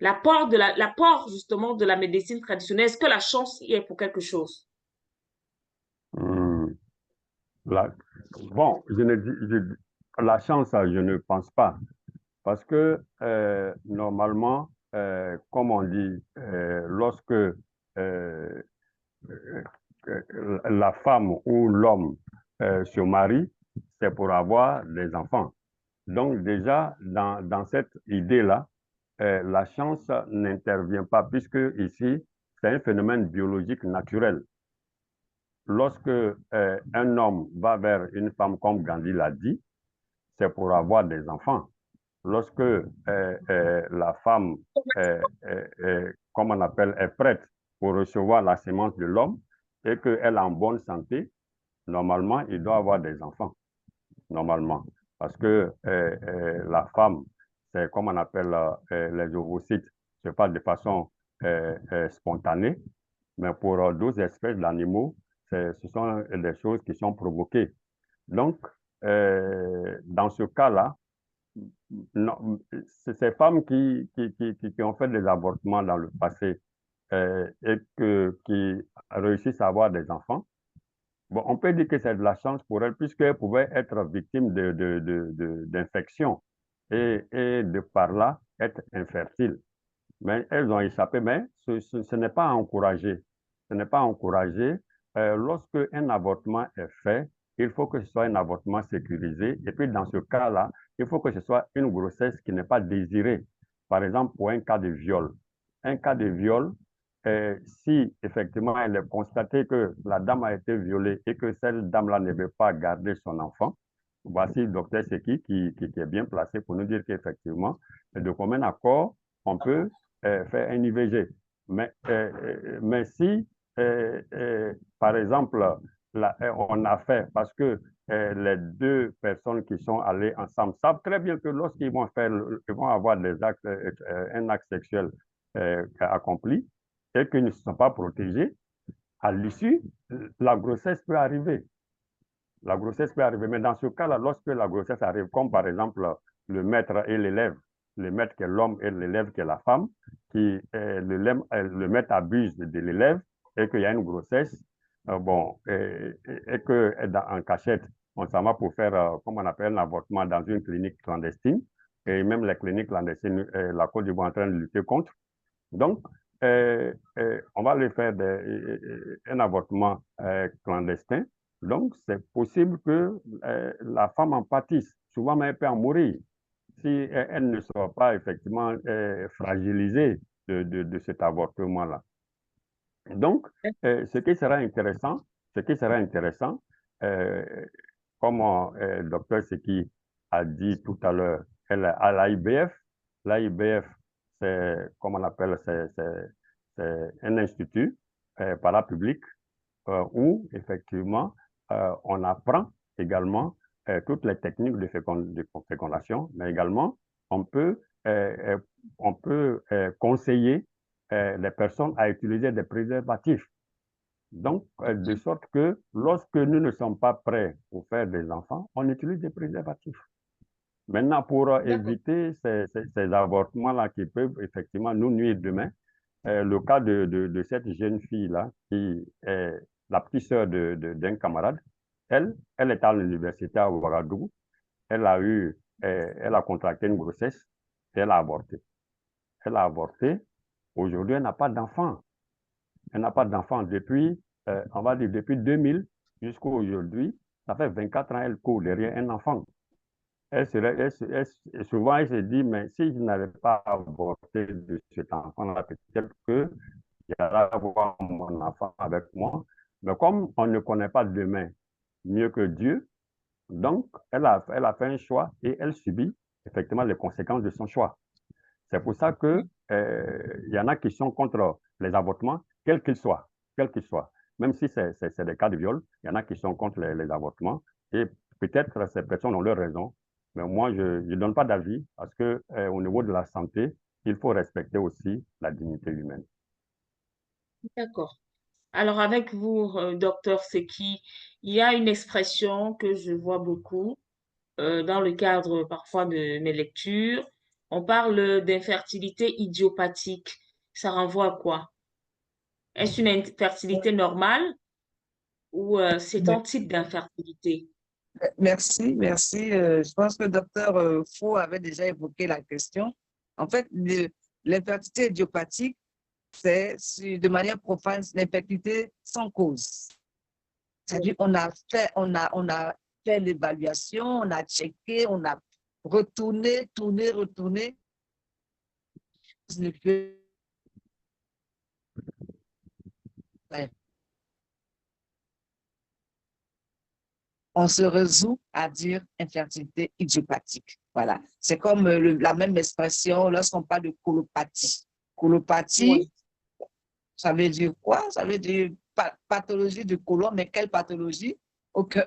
Speaker 3: L'apport justement de la médecine traditionnelle, est-ce que la chance y est pour quelque chose?
Speaker 4: Hmm. Bon, la chance, je ne pense pas. Parce que normalement, comme on dit, lorsque la femme ou l'homme se marie, c'est pour avoir des enfants. Donc déjà, dans cette idée-là, la chance n'intervient pas puisque ici, c'est un phénomène biologique naturel. lorsque un homme va vers une femme, comme Gandhi l'a dit, c'est pour avoir des enfants. Lorsque la femme, comme on appelle, est prête pour recevoir la sémence de l'homme et qu'elle est en bonne santé, normalement, il doit avoir des enfants. Normalement. Parce que la femme, c'est comme on appelle les ovocytes, se passe de façon spontanée, mais pour d'autres espèces d'animaux, ce sont des choses qui sont provoquées. Donc, dans ce cas-là, ces femmes qui ont fait des avortements dans le passé et qui réussissent à avoir des enfants, bon, on peut dire que c'est de la chance pour elles puisqu'elles pouvaient être victimes d'infections et de par là être infertiles. Mais elles ont échappé, mais ce n'est pas encouragé. Ce n'est pas encouragé. Lorsque un avortement est fait, il faut que ce soit un avortement sécurisé. Et puis, dans ce cas-là, il faut que ce soit une grossesse qui n'est pas désirée. Par exemple, pour un cas de viol. Un cas de viol, si effectivement il est constaté que la dame a été violée et que cette dame-là ne veut pas garder son enfant, voici le docteur Seki qui est bien placé pour nous dire qu'effectivement, de commun accord, on peut faire un IVG. Mais si, par exemple, on a fait, parce que les deux personnes qui sont allées ensemble savent très bien que lorsqu'ils vont ils vont avoir un acte sexuel accompli et qu'ils ne sont pas protégés, à l'issue, la grossesse peut arriver. La grossesse peut arriver, mais dans ce cas-là, lorsque la grossesse arrive, comme par exemple le maître et l'élève, le maître qui est l'homme et l'élève qui est la femme, le maître abuse de l'élève et qu'il y a une grossesse, et qu'en cachette, on s'en va pour faire, comme on appelle, un avortement dans une clinique clandestine, et même les cliniques clandestines, la Côte d'Ivoire est en train de lutter contre. Donc, on va lui faire un avortement clandestin. Donc, c'est possible que la femme en pâtisse. Souvent, mais elle peut en mourir si elle ne soit pas effectivement fragilisée de cet avortement-là. Donc, ce qui sera intéressant, comme le docteur Seki a dit tout à l'heure, à l'AIBF, c'est, comme on appelle, c'est un institut parapublic où, effectivement, on apprend également toutes les techniques de fécondation, mais également, on peut conseiller les personnes à utiliser des préservatifs. Donc, de sorte que lorsque nous ne sommes pas prêts pour faire des enfants, on utilise des préservatifs. Maintenant, pour éviter ces avortements-là qui peuvent effectivement nous nuire demain, le cas de cette jeune fille-là, qui est la petite sœur d'un camarade, elle est à l'université à Ouagadougou, elle a contracté une grossesse et elle a avorté. Elle a avorté. Aujourd'hui, elle n'a pas d'enfant. Elle n'a pas d'enfant depuis, on va dire, depuis 2000 jusqu'à aujourd'hui. Ça fait 24 ans qu'elle court derrière un enfant. Souvent, elle se dit, mais si je n'avais pas avorté de cet enfant-là, peut-être qu'il y aura avoir mon enfant avec moi. Mais comme on ne connaît pas demain mieux que Dieu, donc elle a fait un choix et elle subit effectivement les conséquences de son choix. C'est pour ça que il y en a qui sont contre les avortements, quels qu'ils soient. Même si c'est des cas de viol, il y en a qui sont contre les avortements. Et peut-être ces personnes ont leur raison. Mais moi, je ne donne pas d'avis parce que au niveau de la santé, il faut respecter aussi la dignité humaine.
Speaker 3: D'accord. Alors, avec vous, docteur Seki, il y a une expression que je vois beaucoup dans le cadre parfois de mes lectures. On parle d'infertilité idiopathique. Ça renvoie à quoi? Est-ce une infertilité normale ou c'est un type d'infertilité?
Speaker 1: Merci. Je pense que le docteur Faux avait déjà évoqué la question. En fait, l'infertilité idiopathique, c'est de manière profane, l'infertilité sans cause. C'est-à-dire on a fait l'évaluation, on a checké, on a retourné. on se résout à dire infertilité idiopathique. Voilà. C'est comme la même expression lorsqu'on parle de colopathie. Colopathie, ça veut dire quoi? Ça veut dire pathologie du côlon, mais quelle pathologie? Aucun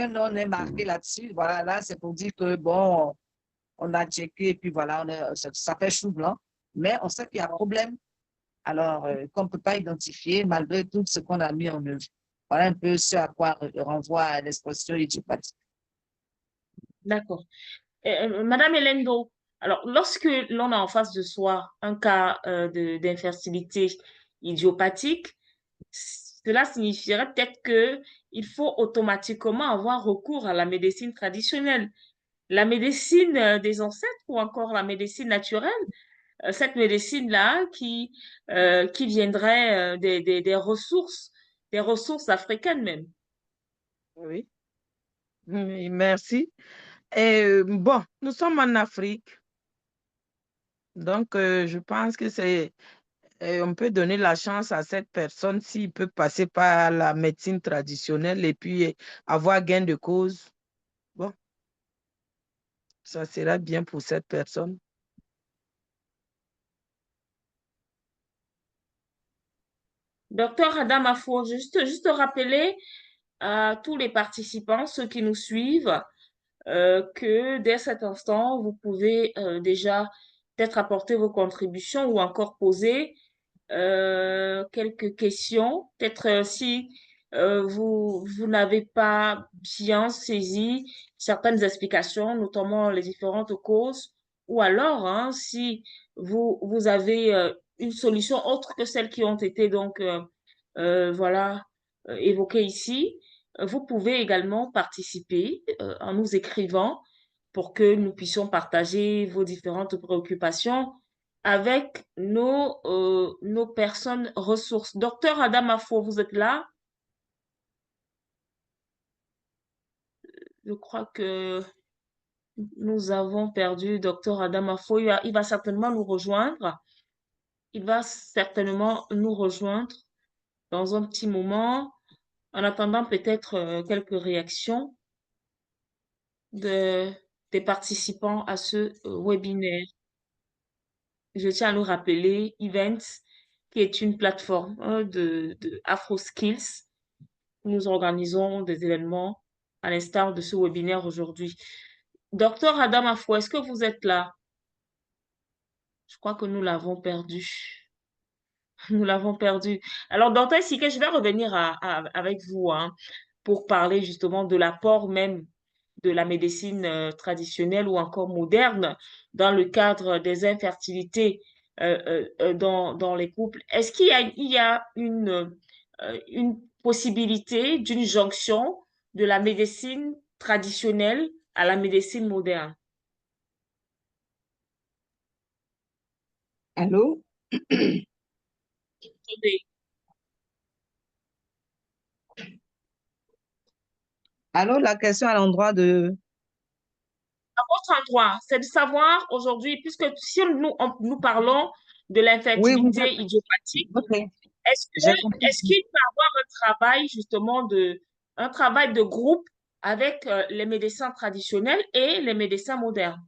Speaker 1: nom n'est marqué là-dessus. Voilà, là, c'est pour dire que, bon, on a checké et puis voilà, ça fait chou blanc, mais on sait qu'il y a un problème. Alors, qu'on ne peut pas identifier malgré tout ce qu'on a mis en œuvre. Voilà un peu ce à quoi renvoie l'expression idiopathique.
Speaker 3: D'accord. Madame Elendo, alors lorsque l'on a en face de soi un cas d'infertilité idiopathique, cela signifierait peut-être qu'il faut automatiquement avoir recours à la médecine traditionnelle, la médecine des ancêtres ou encore la médecine naturelle, cette médecine-là qui viendrait des ressources africaines même.
Speaker 2: Oui, oui, merci. Bon, nous sommes en Afrique, donc je pense que on peut donner la chance à cette personne s'il peut passer par la médecine traditionnelle et puis avoir gain de cause. Bon, ça sera bien pour cette personne.
Speaker 3: Docteur Adam Afo, juste rappeler à tous les participants, ceux qui nous suivent, que dès cet instant, vous pouvez déjà peut-être apporter vos contributions ou encore poser quelques questions. Peut-être si vous n'avez pas bien saisi certaines explications, notamment les différentes causes, ou alors hein, si vous avez une solution autre que celles qui ont été donc voilà évoquées ici, vous pouvez également participer en nous écrivant pour que nous puissions partager vos différentes préoccupations avec nos personnes ressources. Docteur Adam Afo, vous êtes là? Je crois que nous avons perdu Docteur Adam Afo. Il va certainement nous rejoindre. Il va certainement nous rejoindre dans un petit moment. En attendant, peut-être quelques réactions des participants à ce webinaire. Je tiens à nous rappeler Events, qui est une plateforme de AfroSkills. Nous organisons des événements à l'instar de ce webinaire aujourd'hui. Docteur Adam Afo, est-ce que vous êtes là? Je crois que nous l'avons perdu. Nous l'avons perdu. Alors, docteur Sike, je vais revenir avec vous hein, pour parler justement de l'apport même de la médecine traditionnelle ou encore moderne dans le cadre des infertilités dans les couples. Est-ce qu'il y a une possibilité d'une jonction de la médecine traditionnelle à la médecine moderne?
Speaker 1: Allô?
Speaker 3: Attendez.
Speaker 1: Allô, la question à l'endroit de...
Speaker 3: À votre endroit, c'est de savoir aujourd'hui, puisque si nous parlons de
Speaker 1: Oui,
Speaker 3: l'infertilité idiopathique,
Speaker 1: ok,
Speaker 3: est-ce
Speaker 1: j'ai compris.
Speaker 3: qu'il peut y avoir un travail justement un travail de groupe avec les médecins traditionnels et les médecins modernes?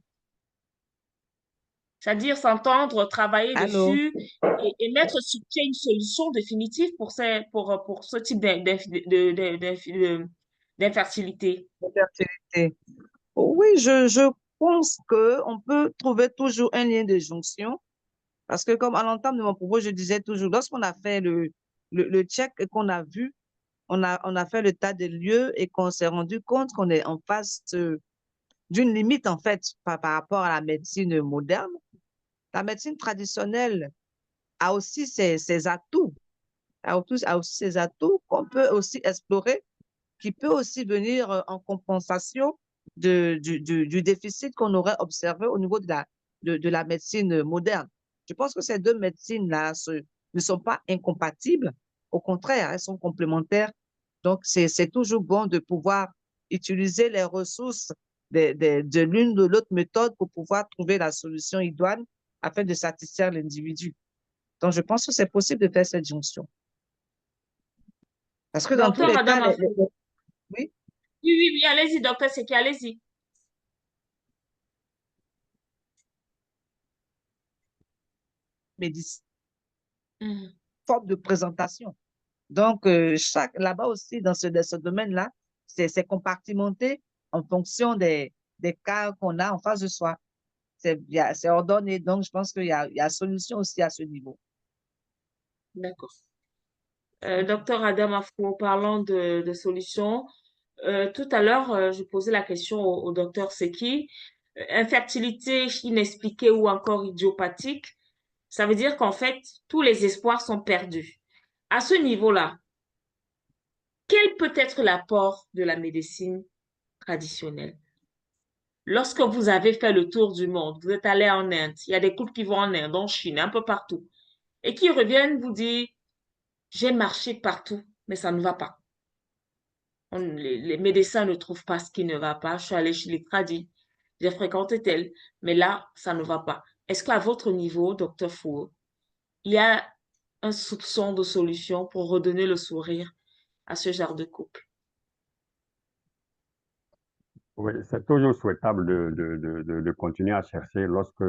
Speaker 3: C'est-à-dire s'entendre, travailler
Speaker 1: Allô?
Speaker 3: dessus et mettre sur pied une solution définitive pour ce type d'infertilité.
Speaker 1: Fertilité. Oui, je pense qu'on peut trouver toujours un lien de jonction parce que comme à l'entame de mon propos, je disais toujours, lorsqu'on a fait le check et qu'on a vu, on a fait le tas de lieux et qu'on s'est rendu compte qu'on est en face d'une limite en fait par rapport à la médecine moderne. La médecine traditionnelle a aussi ses atouts, a aussi ses atouts qu'on peut aussi explorer, qui peut aussi venir en compensation du déficit qu'on aurait observé au niveau de la médecine moderne. Je pense que ces deux médecines-là ne sont pas incompatibles. Au contraire, elles sont complémentaires. Donc, c'est toujours bon de pouvoir utiliser les ressources de l'une ou de l'autre méthode pour pouvoir trouver la solution idoine afin de satisfaire l'individu. Donc, je pense que c'est possible de faire cette jonction. Parce que dans tous
Speaker 3: Docteur
Speaker 1: les cas,
Speaker 3: Adam Afro.
Speaker 1: oui,
Speaker 3: Oui, allez-y, docteur Seki, allez-y.
Speaker 1: médecine,
Speaker 3: Mhm.
Speaker 1: forme de présentation. Donc, là-bas aussi, dans ce domaine-là, c'est compartimenté en fonction des cas qu'on a en face de soi. C'est ordonné. Donc, je pense qu'il y a solution aussi à ce niveau.
Speaker 3: D'accord. Docteur Adam Afro, parlant de solutions, tout à l'heure, je posais la question au docteur Seki. Infertilité inexpliquée ou encore idiopathique, ça veut dire qu'en fait, tous les espoirs sont perdus. À ce niveau-là, quel peut être l'apport de la médecine traditionnelle? Lorsque vous avez fait le tour du monde, vous êtes allé en Inde, il y a des couples qui vont en Inde, en Chine, un peu partout, et qui reviennent vous dire, j'ai marché partout, mais ça ne va pas. Les médecins ne trouvent pas ce qui ne va pas. Je suis allée chez les tradis, j'ai fréquenté tel, mais là, ça ne va pas. Est-ce qu'à votre niveau, docteur Fou, il y a un soupçon de solution pour redonner le sourire à ce genre de couple?
Speaker 4: Oui, c'est toujours souhaitable de continuer à chercher lorsque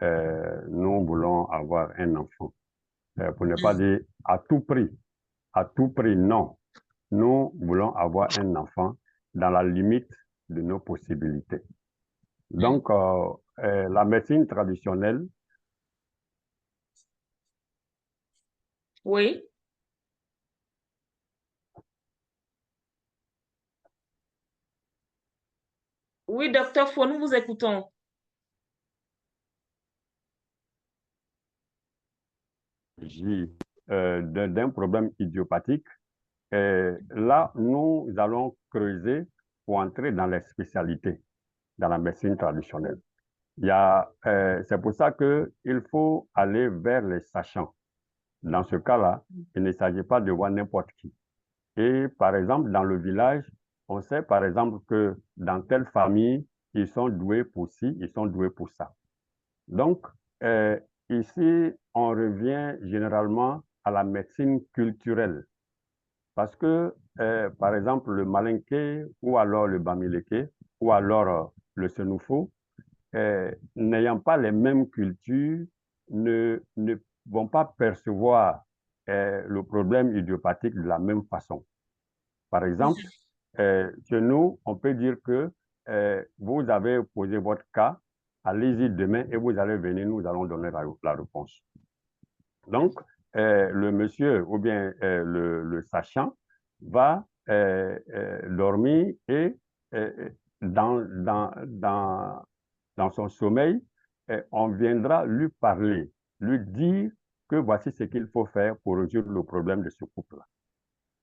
Speaker 4: nous voulons avoir un enfant. Pour ne pas dire à tout prix, non. Nous voulons avoir un enfant dans la limite de nos possibilités. Donc, la médecine traditionnelle,
Speaker 3: Oui, oui, docteur Fou, nous vous écoutons.
Speaker 4: agit d'un problème idiopathique. Là, nous allons creuser pour entrer dans les spécialités dans la médecine traditionnelle. C'est pour ça qu'il faut aller vers les sachants. Dans ce cas-là, il ne s'agit pas de voir n'importe qui. Et par exemple, dans le village, on sait par exemple que dans telle famille, ils sont doués pour ci, ils sont doués pour ça. Donc, euh, ici, on revient généralement à la médecine culturelle. Parce que, par exemple, le malinké ou alors le bamileke ou alors le senoufo, n'ayant pas les mêmes cultures, ne vont pas percevoir le problème idiopathique de la même façon. Par exemple, chez nous, on peut dire que vous avez posé votre cas, allez-y demain et vous allez venir, nous allons donner la réponse. Donc, le monsieur ou bien le sachant va dormir et dans, dans, dans, dans son sommeil, on viendra lui parler, lui dire que voici ce qu'il faut faire pour résoudre le problème de ce couple-là.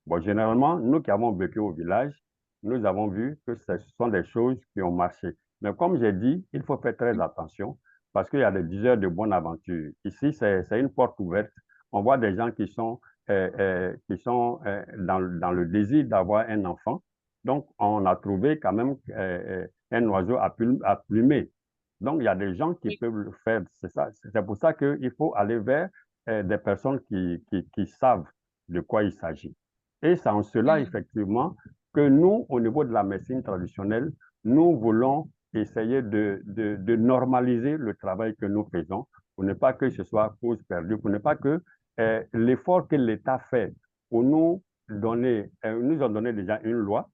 Speaker 4: Bon, généralement, nous qui avons vécu au village, nous avons vu que ce sont des choses qui ont marché. Mais comme j'ai dit, il faut faire très attention parce qu'il y a des diseurs de bonne aventure. Ici, c'est une porte ouverte. On voit des gens qui sont dans le désir d'avoir un enfant. Donc, on a trouvé quand même un oiseau à plumer. Donc, il y a des gens qui peuvent le faire. C'est pour ça qu'il faut aller vers des personnes qui savent de quoi il s'agit. Et c'est en cela, effectivement, que nous, au niveau de la médecine traditionnelle, nous voulons essayer de normaliser le travail que nous faisons pour ne pas que ce soit cause perdue, pour ne pas que l'effort que l'État fait pour nous donner, nous a donné déjà une loi,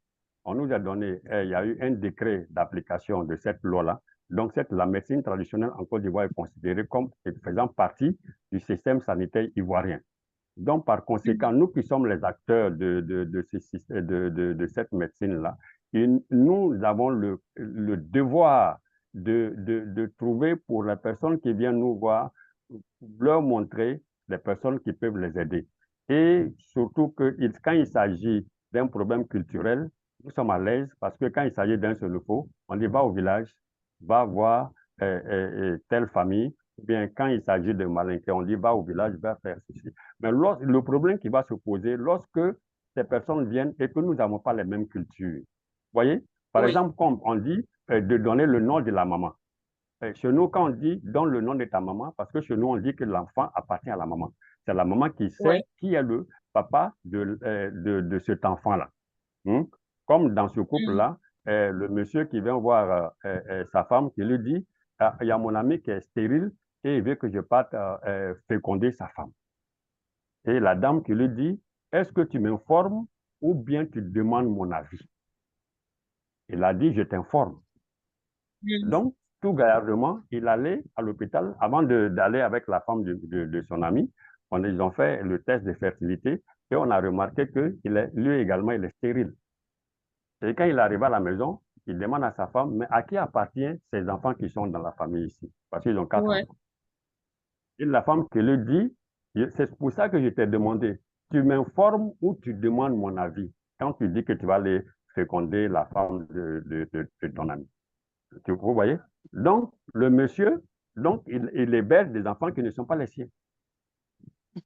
Speaker 4: on nous a donné, il y a eu un décret d'application de cette loi-là. Donc, la médecine traditionnelle en Côte d'Ivoire est considérée comme faisant partie du système sanitaire ivoirien. Donc, par conséquent, nous qui sommes les acteurs de cette médecine-là, nous avons le devoir de trouver pour les personnes qui viennent nous voir, leur montrer les personnes qui peuvent les aider. Et surtout que quand il s'agit d'un problème culturel, nous sommes à l'aise parce que quand il s'agit d'un seul nouveau, on dit va au village, va voir telle famille, ou bien quand il s'agit de malinquer, on dit va au village, va faire ceci. Mais le problème qui va se poser lorsque ces personnes viennent et que nous n'avons pas les mêmes cultures. Vous voyez, par exemple, comme on dit de donner le nom de la maman. Chez nous, quand on dit donne le nom de ta maman, parce que chez nous, on dit que l'enfant appartient à la maman. C'est la maman qui sait
Speaker 3: Oui.
Speaker 4: qui est le papa de cet enfant-là. Comme dans ce couple-là, le monsieur qui vient voir sa femme, qui lui dit, il y a mon ami qui est stérile et il veut que je parte féconder sa femme. Et la dame qui lui dit, est-ce que tu m'informes ou bien tu demandes mon avis? Il a dit, je t'informe. Donc, tout gaillardement, il allait à l'hôpital avant d'aller avec la femme de son ami. Ils ont fait le test de fertilité et on a remarqué que lui également, il est stérile. Et quand il arrive à la maison, il demande à sa femme, mais à qui appartiennent ces enfants qui sont dans la famille ici? Parce qu'ils ont 4 enfants. Et la femme qui lui dit, c'est pour ça que je t'ai demandé, tu m'informes ou tu demandes mon avis quand tu dis que tu vas aller féconder la femme de ton ami. Vous voyez? Donc, le monsieur, il héberge des enfants qui ne sont pas les siens.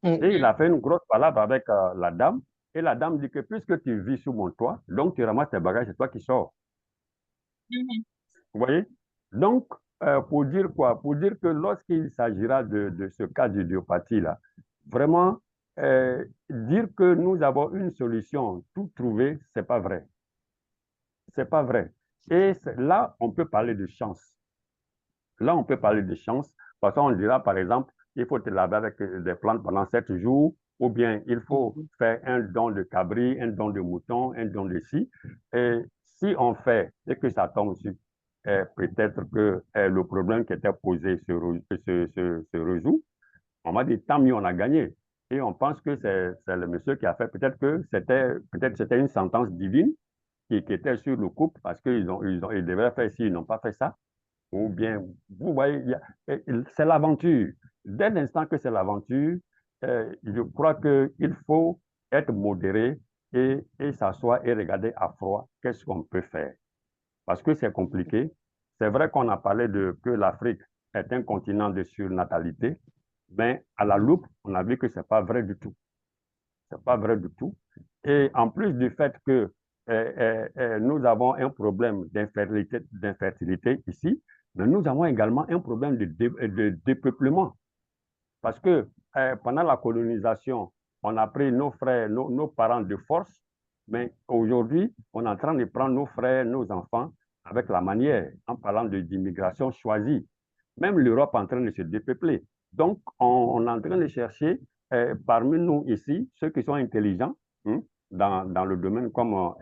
Speaker 4: Et il a fait une grosse palabre avec la dame. Et la dame dit que puisque tu vis sous mon toit, donc tu ramasses tes bagages, c'est toi qui sors. Vous voyez? Donc, pour dire quoi? Pour dire que lorsqu'il s'agira de ce cas d'idiopathie-là, vraiment, dire que nous avons une solution tout trouvée, c'est pas vrai. C'est pas vrai. Et là, on peut parler de chance. Là, on peut parler de chance, parce qu'on dira, par exemple, il faut te laver avec des plantes pendant 7 jours, ou bien il faut faire un don de cabri, un don de mouton, un don de ci. Et si on fait et que ça tombe sur, peut-être que le problème qui était posé se résout, on va dire, tant mieux, on a gagné. Et on pense que c'est le monsieur qui a fait, peut-être que c'était une sentence divine qui était sur le couple, parce qu'ils devaient faire ci, ils n'ont pas fait ça. Ou bien, vous voyez, c'est l'aventure. Dès l'instant que c'est l'aventure, je crois qu'il faut être modéré et s'asseoir et regarder à froid qu'est-ce qu'on peut faire. Parce que c'est compliqué. C'est vrai qu'on a parlé que l'Afrique est un continent de surnatalité, mais à la loupe, on a vu que ce n'est pas vrai du tout. Ce n'est pas vrai du tout. Et en plus du fait que nous avons un problème d'infertilité ici, mais nous avons également un problème de dépeuplement. Parce que pendant la colonisation, on a pris nos frères, nos parents de force, mais aujourd'hui, on est en train de prendre nos frères, nos enfants avec la manière, en parlant d'immigration choisie. Même l'Europe est en train de se dépeupler. Donc, on est en train de chercher parmi nous ici, ceux qui sont intelligents, dans le domaine comme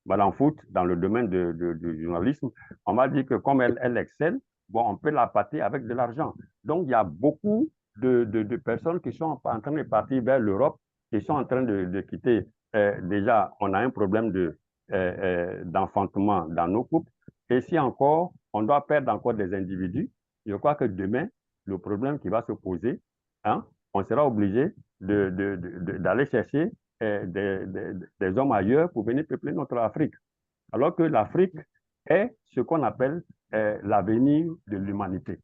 Speaker 4: Madame Foot, dans le domaine du journalisme, on m'a dit que comme elle excelle, bon, on peut la pâter avec de l'argent. Donc, il y a beaucoup de personnes qui sont en train de partir vers l'Europe, qui sont en train de quitter. Déjà, on a un problème d'enfantement dans nos couples. Et si encore, on doit perdre encore des individus, je crois que demain, le problème qui va se poser, on sera obligé d'aller chercher des hommes ailleurs pour venir peupler notre Afrique. Alors que l'Afrique est ce qu'on appelle l'avenir de l'humanité.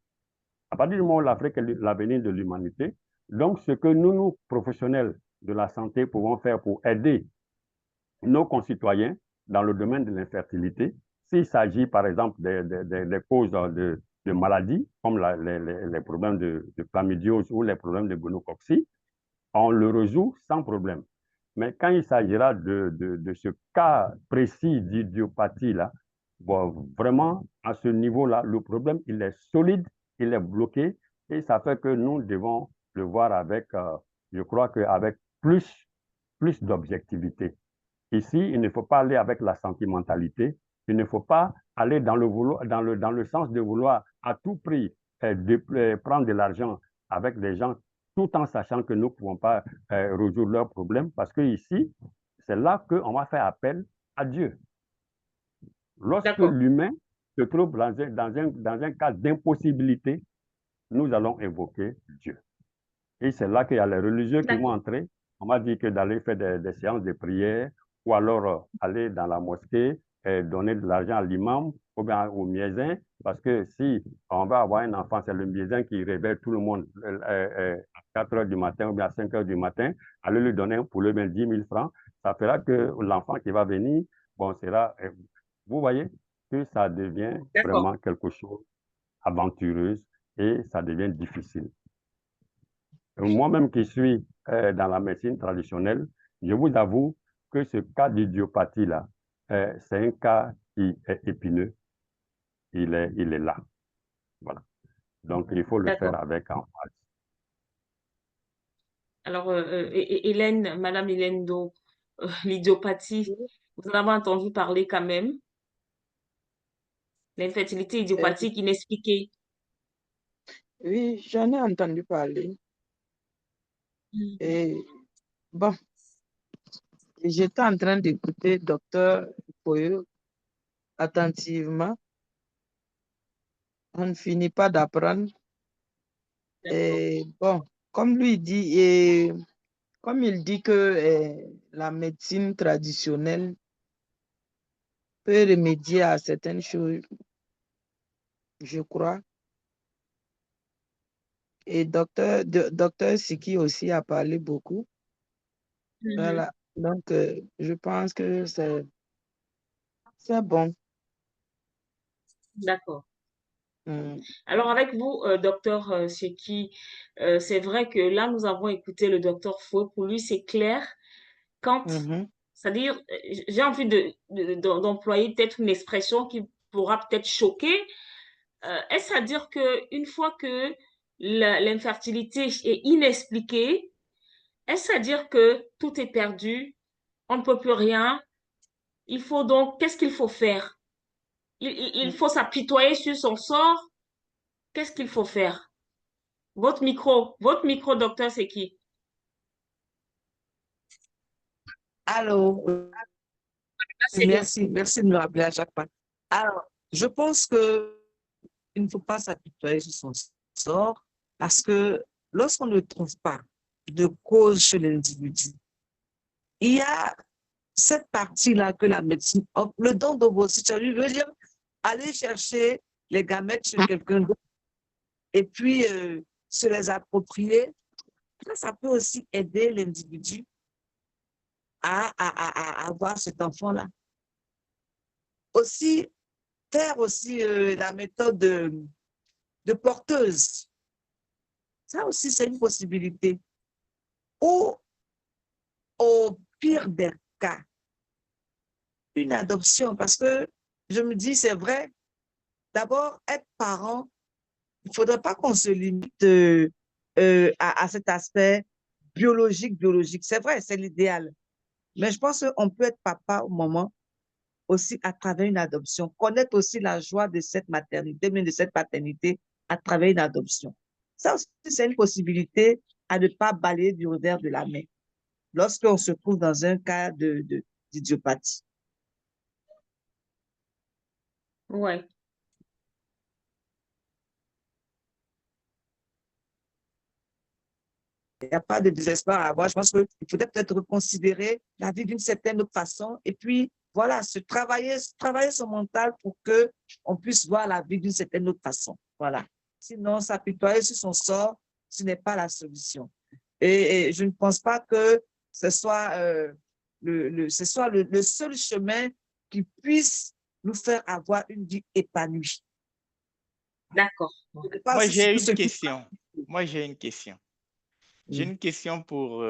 Speaker 4: À partir du moment où l'Afrique est l'avenir de l'humanité, donc ce que nous, professionnels de la santé, pouvons faire pour aider nos concitoyens dans le domaine de l'infertilité, s'il s'agit par exemple des causes de maladies, comme les problèmes de chlamydiose ou les problèmes de gonococcie, on le résout sans problème. Mais quand il s'agira de ce cas précis d'idiopathie-là, bon, vraiment, à ce niveau-là, le problème, il est solide, il est bloqué, et ça fait que nous devons le voir avec, je crois qu'avec plus d'objectivité. Ici, il ne faut pas aller avec la sentimentalité, il ne faut pas aller dans le sens de vouloir à tout prix prendre de l'argent avec des gens tout en sachant que nous ne pouvons pas résoudre leurs problèmes, parce que ici, c'est là qu'on va faire appel à Dieu. Lorsque l'humain se trouve dans un cas d'impossibilité, nous allons invoquer Dieu. Et c'est là qu'il y a les religieux qui vont entrer. On m'a dit que d'aller faire des séances de prière ou alors aller dans la mosquée et donner de l'argent à l'imam ou bien au miézin, parce que si on va avoir un enfant, c'est le miézin qui réveille tout le monde à 4 heures du matin ou bien à 5 heures du matin, aller lui donner pour lui 10 000 francs, ça fera que l'enfant qui va venir, bon, sera... Vous voyez? que ça devient
Speaker 3: D'accord.
Speaker 4: vraiment quelque chose aventureuse et ça devient difficile. Moi-même qui suis dans la médecine traditionnelle, je vous avoue que ce cas d'idiopathie-là, c'est un cas qui est épineux. Il est là. Voilà. Donc, il faut le faire
Speaker 3: D'accord.
Speaker 4: avec emphase.
Speaker 3: Alors, Hélène, Madame Hélène Do, l'idiopathie, vous en avez entendu parler quand même? L'infertilité
Speaker 2: Euh,
Speaker 3: idiopathique inexpliquée.
Speaker 2: oui, j'en ai entendu parler.
Speaker 3: Mhm.
Speaker 2: Et bon, j'étais en train d'écouter docteur Poyo attentivement. On ne finit pas d'apprendre.
Speaker 3: D'accord.
Speaker 2: Et bon, comme lui dit, et comme il dit que la médecine traditionnelle peut remédier à certaines choses, je crois. Et docteur Siki aussi a parlé beaucoup.
Speaker 3: Mhm.
Speaker 2: Voilà. Donc, je pense que c'est bon.
Speaker 3: D'accord.
Speaker 2: Mm.
Speaker 3: Alors, avec vous, docteur Seki, c'est vrai que là, nous avons écouté le docteur Fouet. Pour lui, c'est clair. Quand,
Speaker 2: Mhm.
Speaker 3: c'est-à-dire, j'ai envie d'employer peut-être une expression qui pourra peut-être choquer. Est-ce à dire qu'une fois que l'infertilité est inexpliquée, est-ce à dire que tout est perdu, on ne peut plus rien? Il faut donc, qu'est-ce qu'il faut faire? Il faut s'apitoyer sur son sort? Qu'est-ce qu'il faut faire? Votre micro, docteur, c'est qui?
Speaker 1: Alors,
Speaker 3: Là, c'est bien.
Speaker 1: merci de me rappeler à chaque fois. Alors, je pense que il ne faut pas s'apitoyer sur son sort parce que lorsqu'on ne trouve pas de cause chez l'individu, il y a cette partie-là que la médecine offre, le don d'ovocytologie, je veux dire, aller chercher les gamètes chez quelqu'un d'autre et puis se les approprier, ça peut aussi aider l'individu à avoir cet enfant-là. Aussi, faire aussi la méthode de porteuse, ça aussi c'est une possibilité. Ou au pire des cas, une adoption, parce que je me dis, c'est vrai, d'abord, être parent, il ne faudrait pas qu'on se limite à cet aspect biologique. C'est vrai, c'est l'idéal. Mais je pense qu'on peut être papa au moment aussi à travers une adoption, connaître aussi la joie de cette maternité, mais de cette paternité à travers une adoption. Ça aussi, c'est une possibilité à ne pas balayer du revers de la main lorsqu'on se trouve dans un cas d'idiopathie.
Speaker 3: Ouais.
Speaker 1: Il n'y a pas de désespoir à avoir. Je pense qu'il faudrait peut-être reconsidérer la vie d'une certaine autre façon et puis, voilà, travailler son mental pour qu'on puisse voir la vie d'une certaine autre façon. Voilà. Sinon, s'apitoyer sur son sort, ce n'est pas la solution. Et je ne pense pas que ce soit, le seul chemin qui puisse nous faire avoir une vie épanouie.
Speaker 3: D'accord.
Speaker 6: Moi, j'ai une question. J'ai une question pour...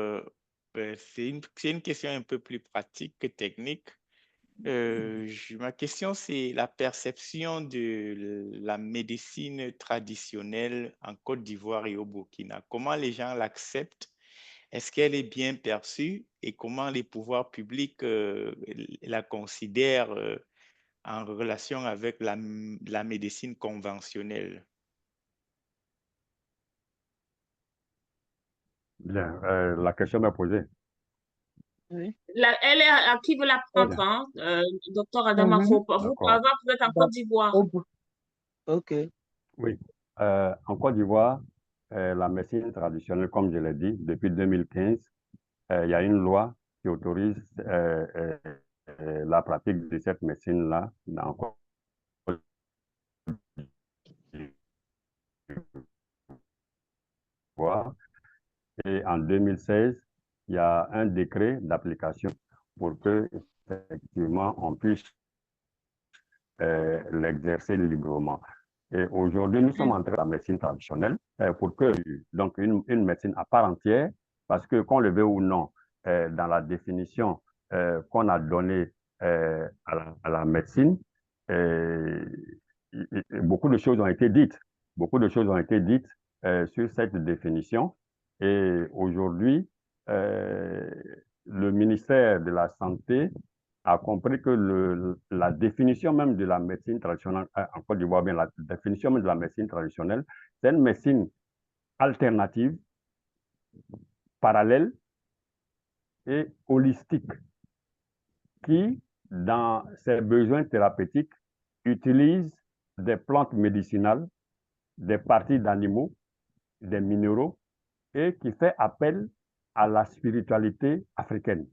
Speaker 6: c'est une question un peu plus pratique que technique. Ma question, c'est la perception de la médecine traditionnelle en Côte d'Ivoire et au Burkina. Comment les gens l'acceptent? Est-ce qu'elle est bien perçue et comment les pouvoirs publics la considèrent en relation avec la médecine conventionnelle?
Speaker 4: Bien, la question m'est posée.
Speaker 2: Oui.
Speaker 3: Elle est à qui veut la prendre,
Speaker 4: Bien,
Speaker 3: hein? Docteur Adama, vous, par
Speaker 4: d'accord.
Speaker 3: exemple, vous êtes en
Speaker 2: Bah,
Speaker 3: Côte d'Ivoire.
Speaker 2: OK.
Speaker 4: Oui. En Côte d'Ivoire, la médecine traditionnelle, comme je l'ai dit, depuis 2015, il y a une loi qui autorise la pratique de cette médecine-là en Côte d'Ivoire. Et en 2016, il y a un décret d'application pour que, effectivement, on puisse l'exercer librement. Et aujourd'hui, nous sommes en train de la médecine traditionnelle pour que, donc, une médecine à part entière, parce que qu'on le veuille ou non, dans la définition qu'on a donnée à la médecine, beaucoup de choses ont été dites. Beaucoup de choses ont été dites sur cette définition. Et aujourd'hui, le ministère de la Santé a compris que la définition même de la médecine traditionnelle, en Côte d'Ivoire, bien la définition même de la médecine traditionnelle, c'est une médecine alternative, parallèle et holistique qui, dans ses besoins thérapeutiques, utilise des plantes médicinales, des parties d'animaux, des minéraux et qui fait appel à la spiritualité africaine.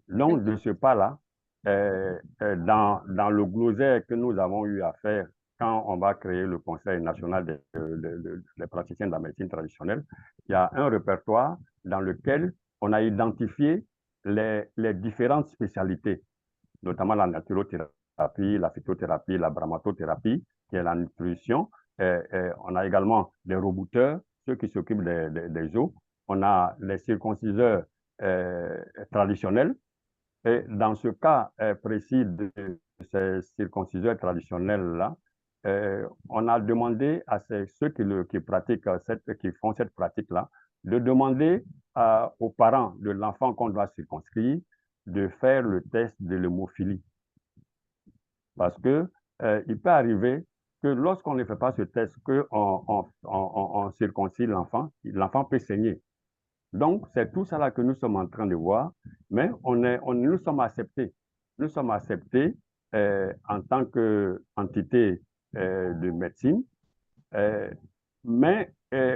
Speaker 4: Donc, de ce pas-là, dans le glossaire que nous avons eu à faire quand on va créer le Conseil national des praticiens de la médecine traditionnelle, il y a un répertoire dans lequel on a identifié les différentes spécialités, notamment la naturothérapie, la phytothérapie, la bramatothérapie, qui est la nutrition. On a également les rebouteurs, ceux qui s'occupent des os. On a les circonciseurs traditionnels. Et dans ce cas précis de ces circonciseurs traditionnels-là, on a demandé à ceux qui pratiquent qui font cette pratique-là, de demander aux parents de l'enfant qu'on doit circonscrire de faire le test de l'hémophilie. Parce que il peut arriver que lorsqu'on ne fait pas ce test, qu'on circoncis l'enfant peut saigner. Donc, c'est tout ça là que nous sommes en train de voir, mais nous sommes acceptés. Nous sommes acceptés en tant qu'entité de médecine, mais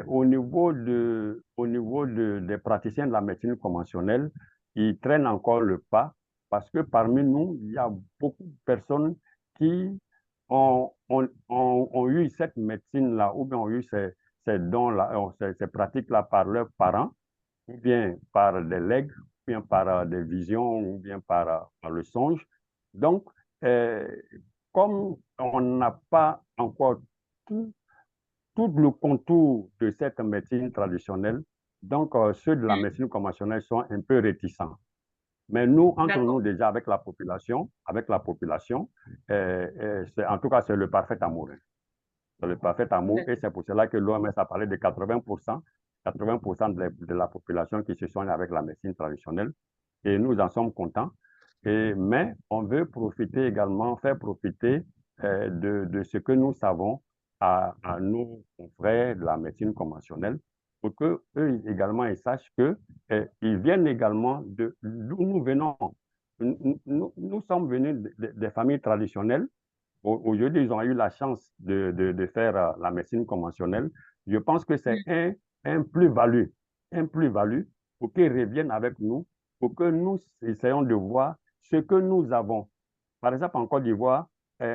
Speaker 4: au niveau des praticiens de la médecine conventionnelle, ils traînent encore le pas parce que parmi nous, il y a beaucoup de personnes qui ont eu cette médecine-là ou bien ont eu ces dons-là, ces pratiques-là par leurs parents, ou bien par des legs, ou bien par des visions, ou bien par le songe. Donc, comme on n'a pas encore tout le contour de cette médecine traditionnelle, donc ceux de la médecine conventionnelle sont un peu réticents. Mais nous, entre nous déjà avec la population, en tout cas, c'est le parfait amour. C'est le parfait amour et c'est pour cela que l'OMS a parlé de 80% de la population qui se soigne avec la médecine traditionnelle et nous en sommes contents. Mais on veut profiter également, faire profiter de ce que nous savons à nos confrères de la médecine conventionnelle pour qu'eux également ils sachent qu'ils viennent également d'où nous venons. Nous sommes venus des familles traditionnelles. Aujourd'hui, ils ont eu la chance de faire la médecine conventionnelle. Je pense que c'est un plus-value pour qu'ils reviennent avec nous, pour que nous essayons de voir ce que nous avons. Par exemple, en Côte d'Ivoire,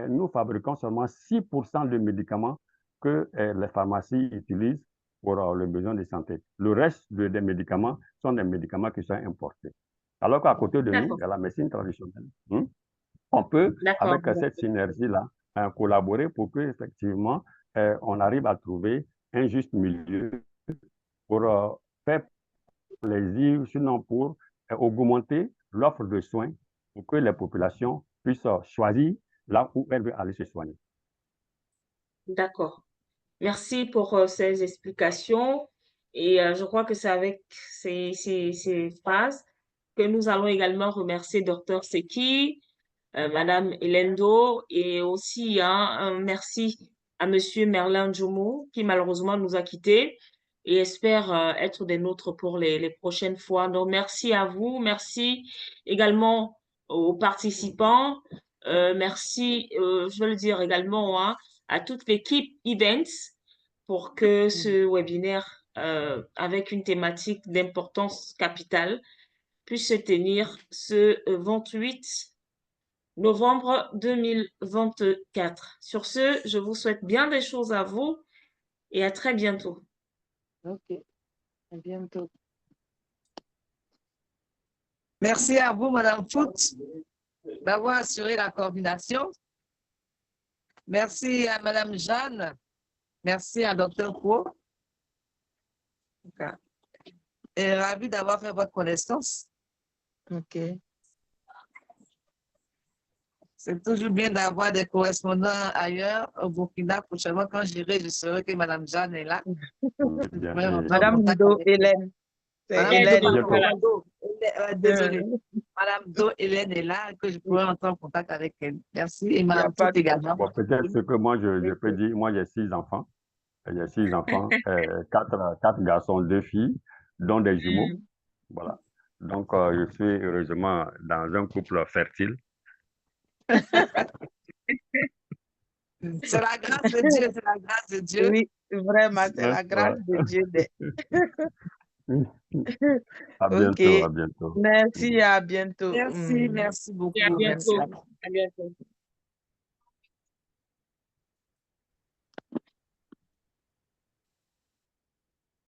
Speaker 4: nous fabriquons seulement 6% de médicaments que les pharmacies utilisent pour le besoin de santé. Le reste des médicaments sont des médicaments qui sont importés. Alors qu'à côté de nous, il y a la médecine traditionnelle. On peut, avec cette synergie-là, collaborer pour qu'effectivement, on arrive à trouver un juste milieu pour faire plaisir, sinon pour augmenter l'offre de soins pour que les populations puissent choisir là où elles veulent aller se soigner.
Speaker 3: D'accord. Merci pour ces explications. Et je crois que c'est avec ces phrases que nous allons également remercier Dr Seki, Madame Elendo et aussi un merci à Monsieur Merlin Djoumou qui malheureusement nous a quittés et espère être des nôtres pour les prochaines fois. Donc merci à vous, merci également aux participants, merci, je veux le dire également à toute l'équipe Events pour que ce webinaire avec une thématique d'importance capitale puisse se tenir ce 28 novembre 2024. Sur ce, je vous souhaite bien des choses à vous et à très bientôt.
Speaker 2: Ok, à bientôt.
Speaker 1: Merci à vous, Madame Foot, d'avoir assuré la coordination. Merci à Madame Jeanne. Merci à Dr. Pro. Et ravi d'avoir fait votre connaissance.
Speaker 2: OK.
Speaker 1: C'est toujours bien d'avoir des correspondants ailleurs, au Burkina. Prochainement, quand j'irai, je saurai que Madame Jeanne est là.
Speaker 4: Bien,
Speaker 2: Madame Do Hélène. C'est Hélène.
Speaker 1: Désolée. Madame Do Hélène est là, que je pourrais entrer en contact avec elle. Merci. Et Madame
Speaker 2: pas
Speaker 1: Tout également.
Speaker 4: Bon, peut-être ce que moi, je peux dire, moi, j'ai 6 enfants. J'ai 6 enfants, 4 garçons, 2 filles, dont des jumeaux. Voilà. Donc, je suis heureusement dans un couple fertile.
Speaker 1: C'est la grâce de Dieu, c'est la grâce de Dieu.
Speaker 2: Oui, vraiment, c'est la grâce de Dieu.
Speaker 4: À bientôt, à bientôt.
Speaker 2: Merci, à bientôt.
Speaker 1: Merci, merci beaucoup.
Speaker 3: Et à bientôt.
Speaker 1: Merci.
Speaker 3: À bientôt.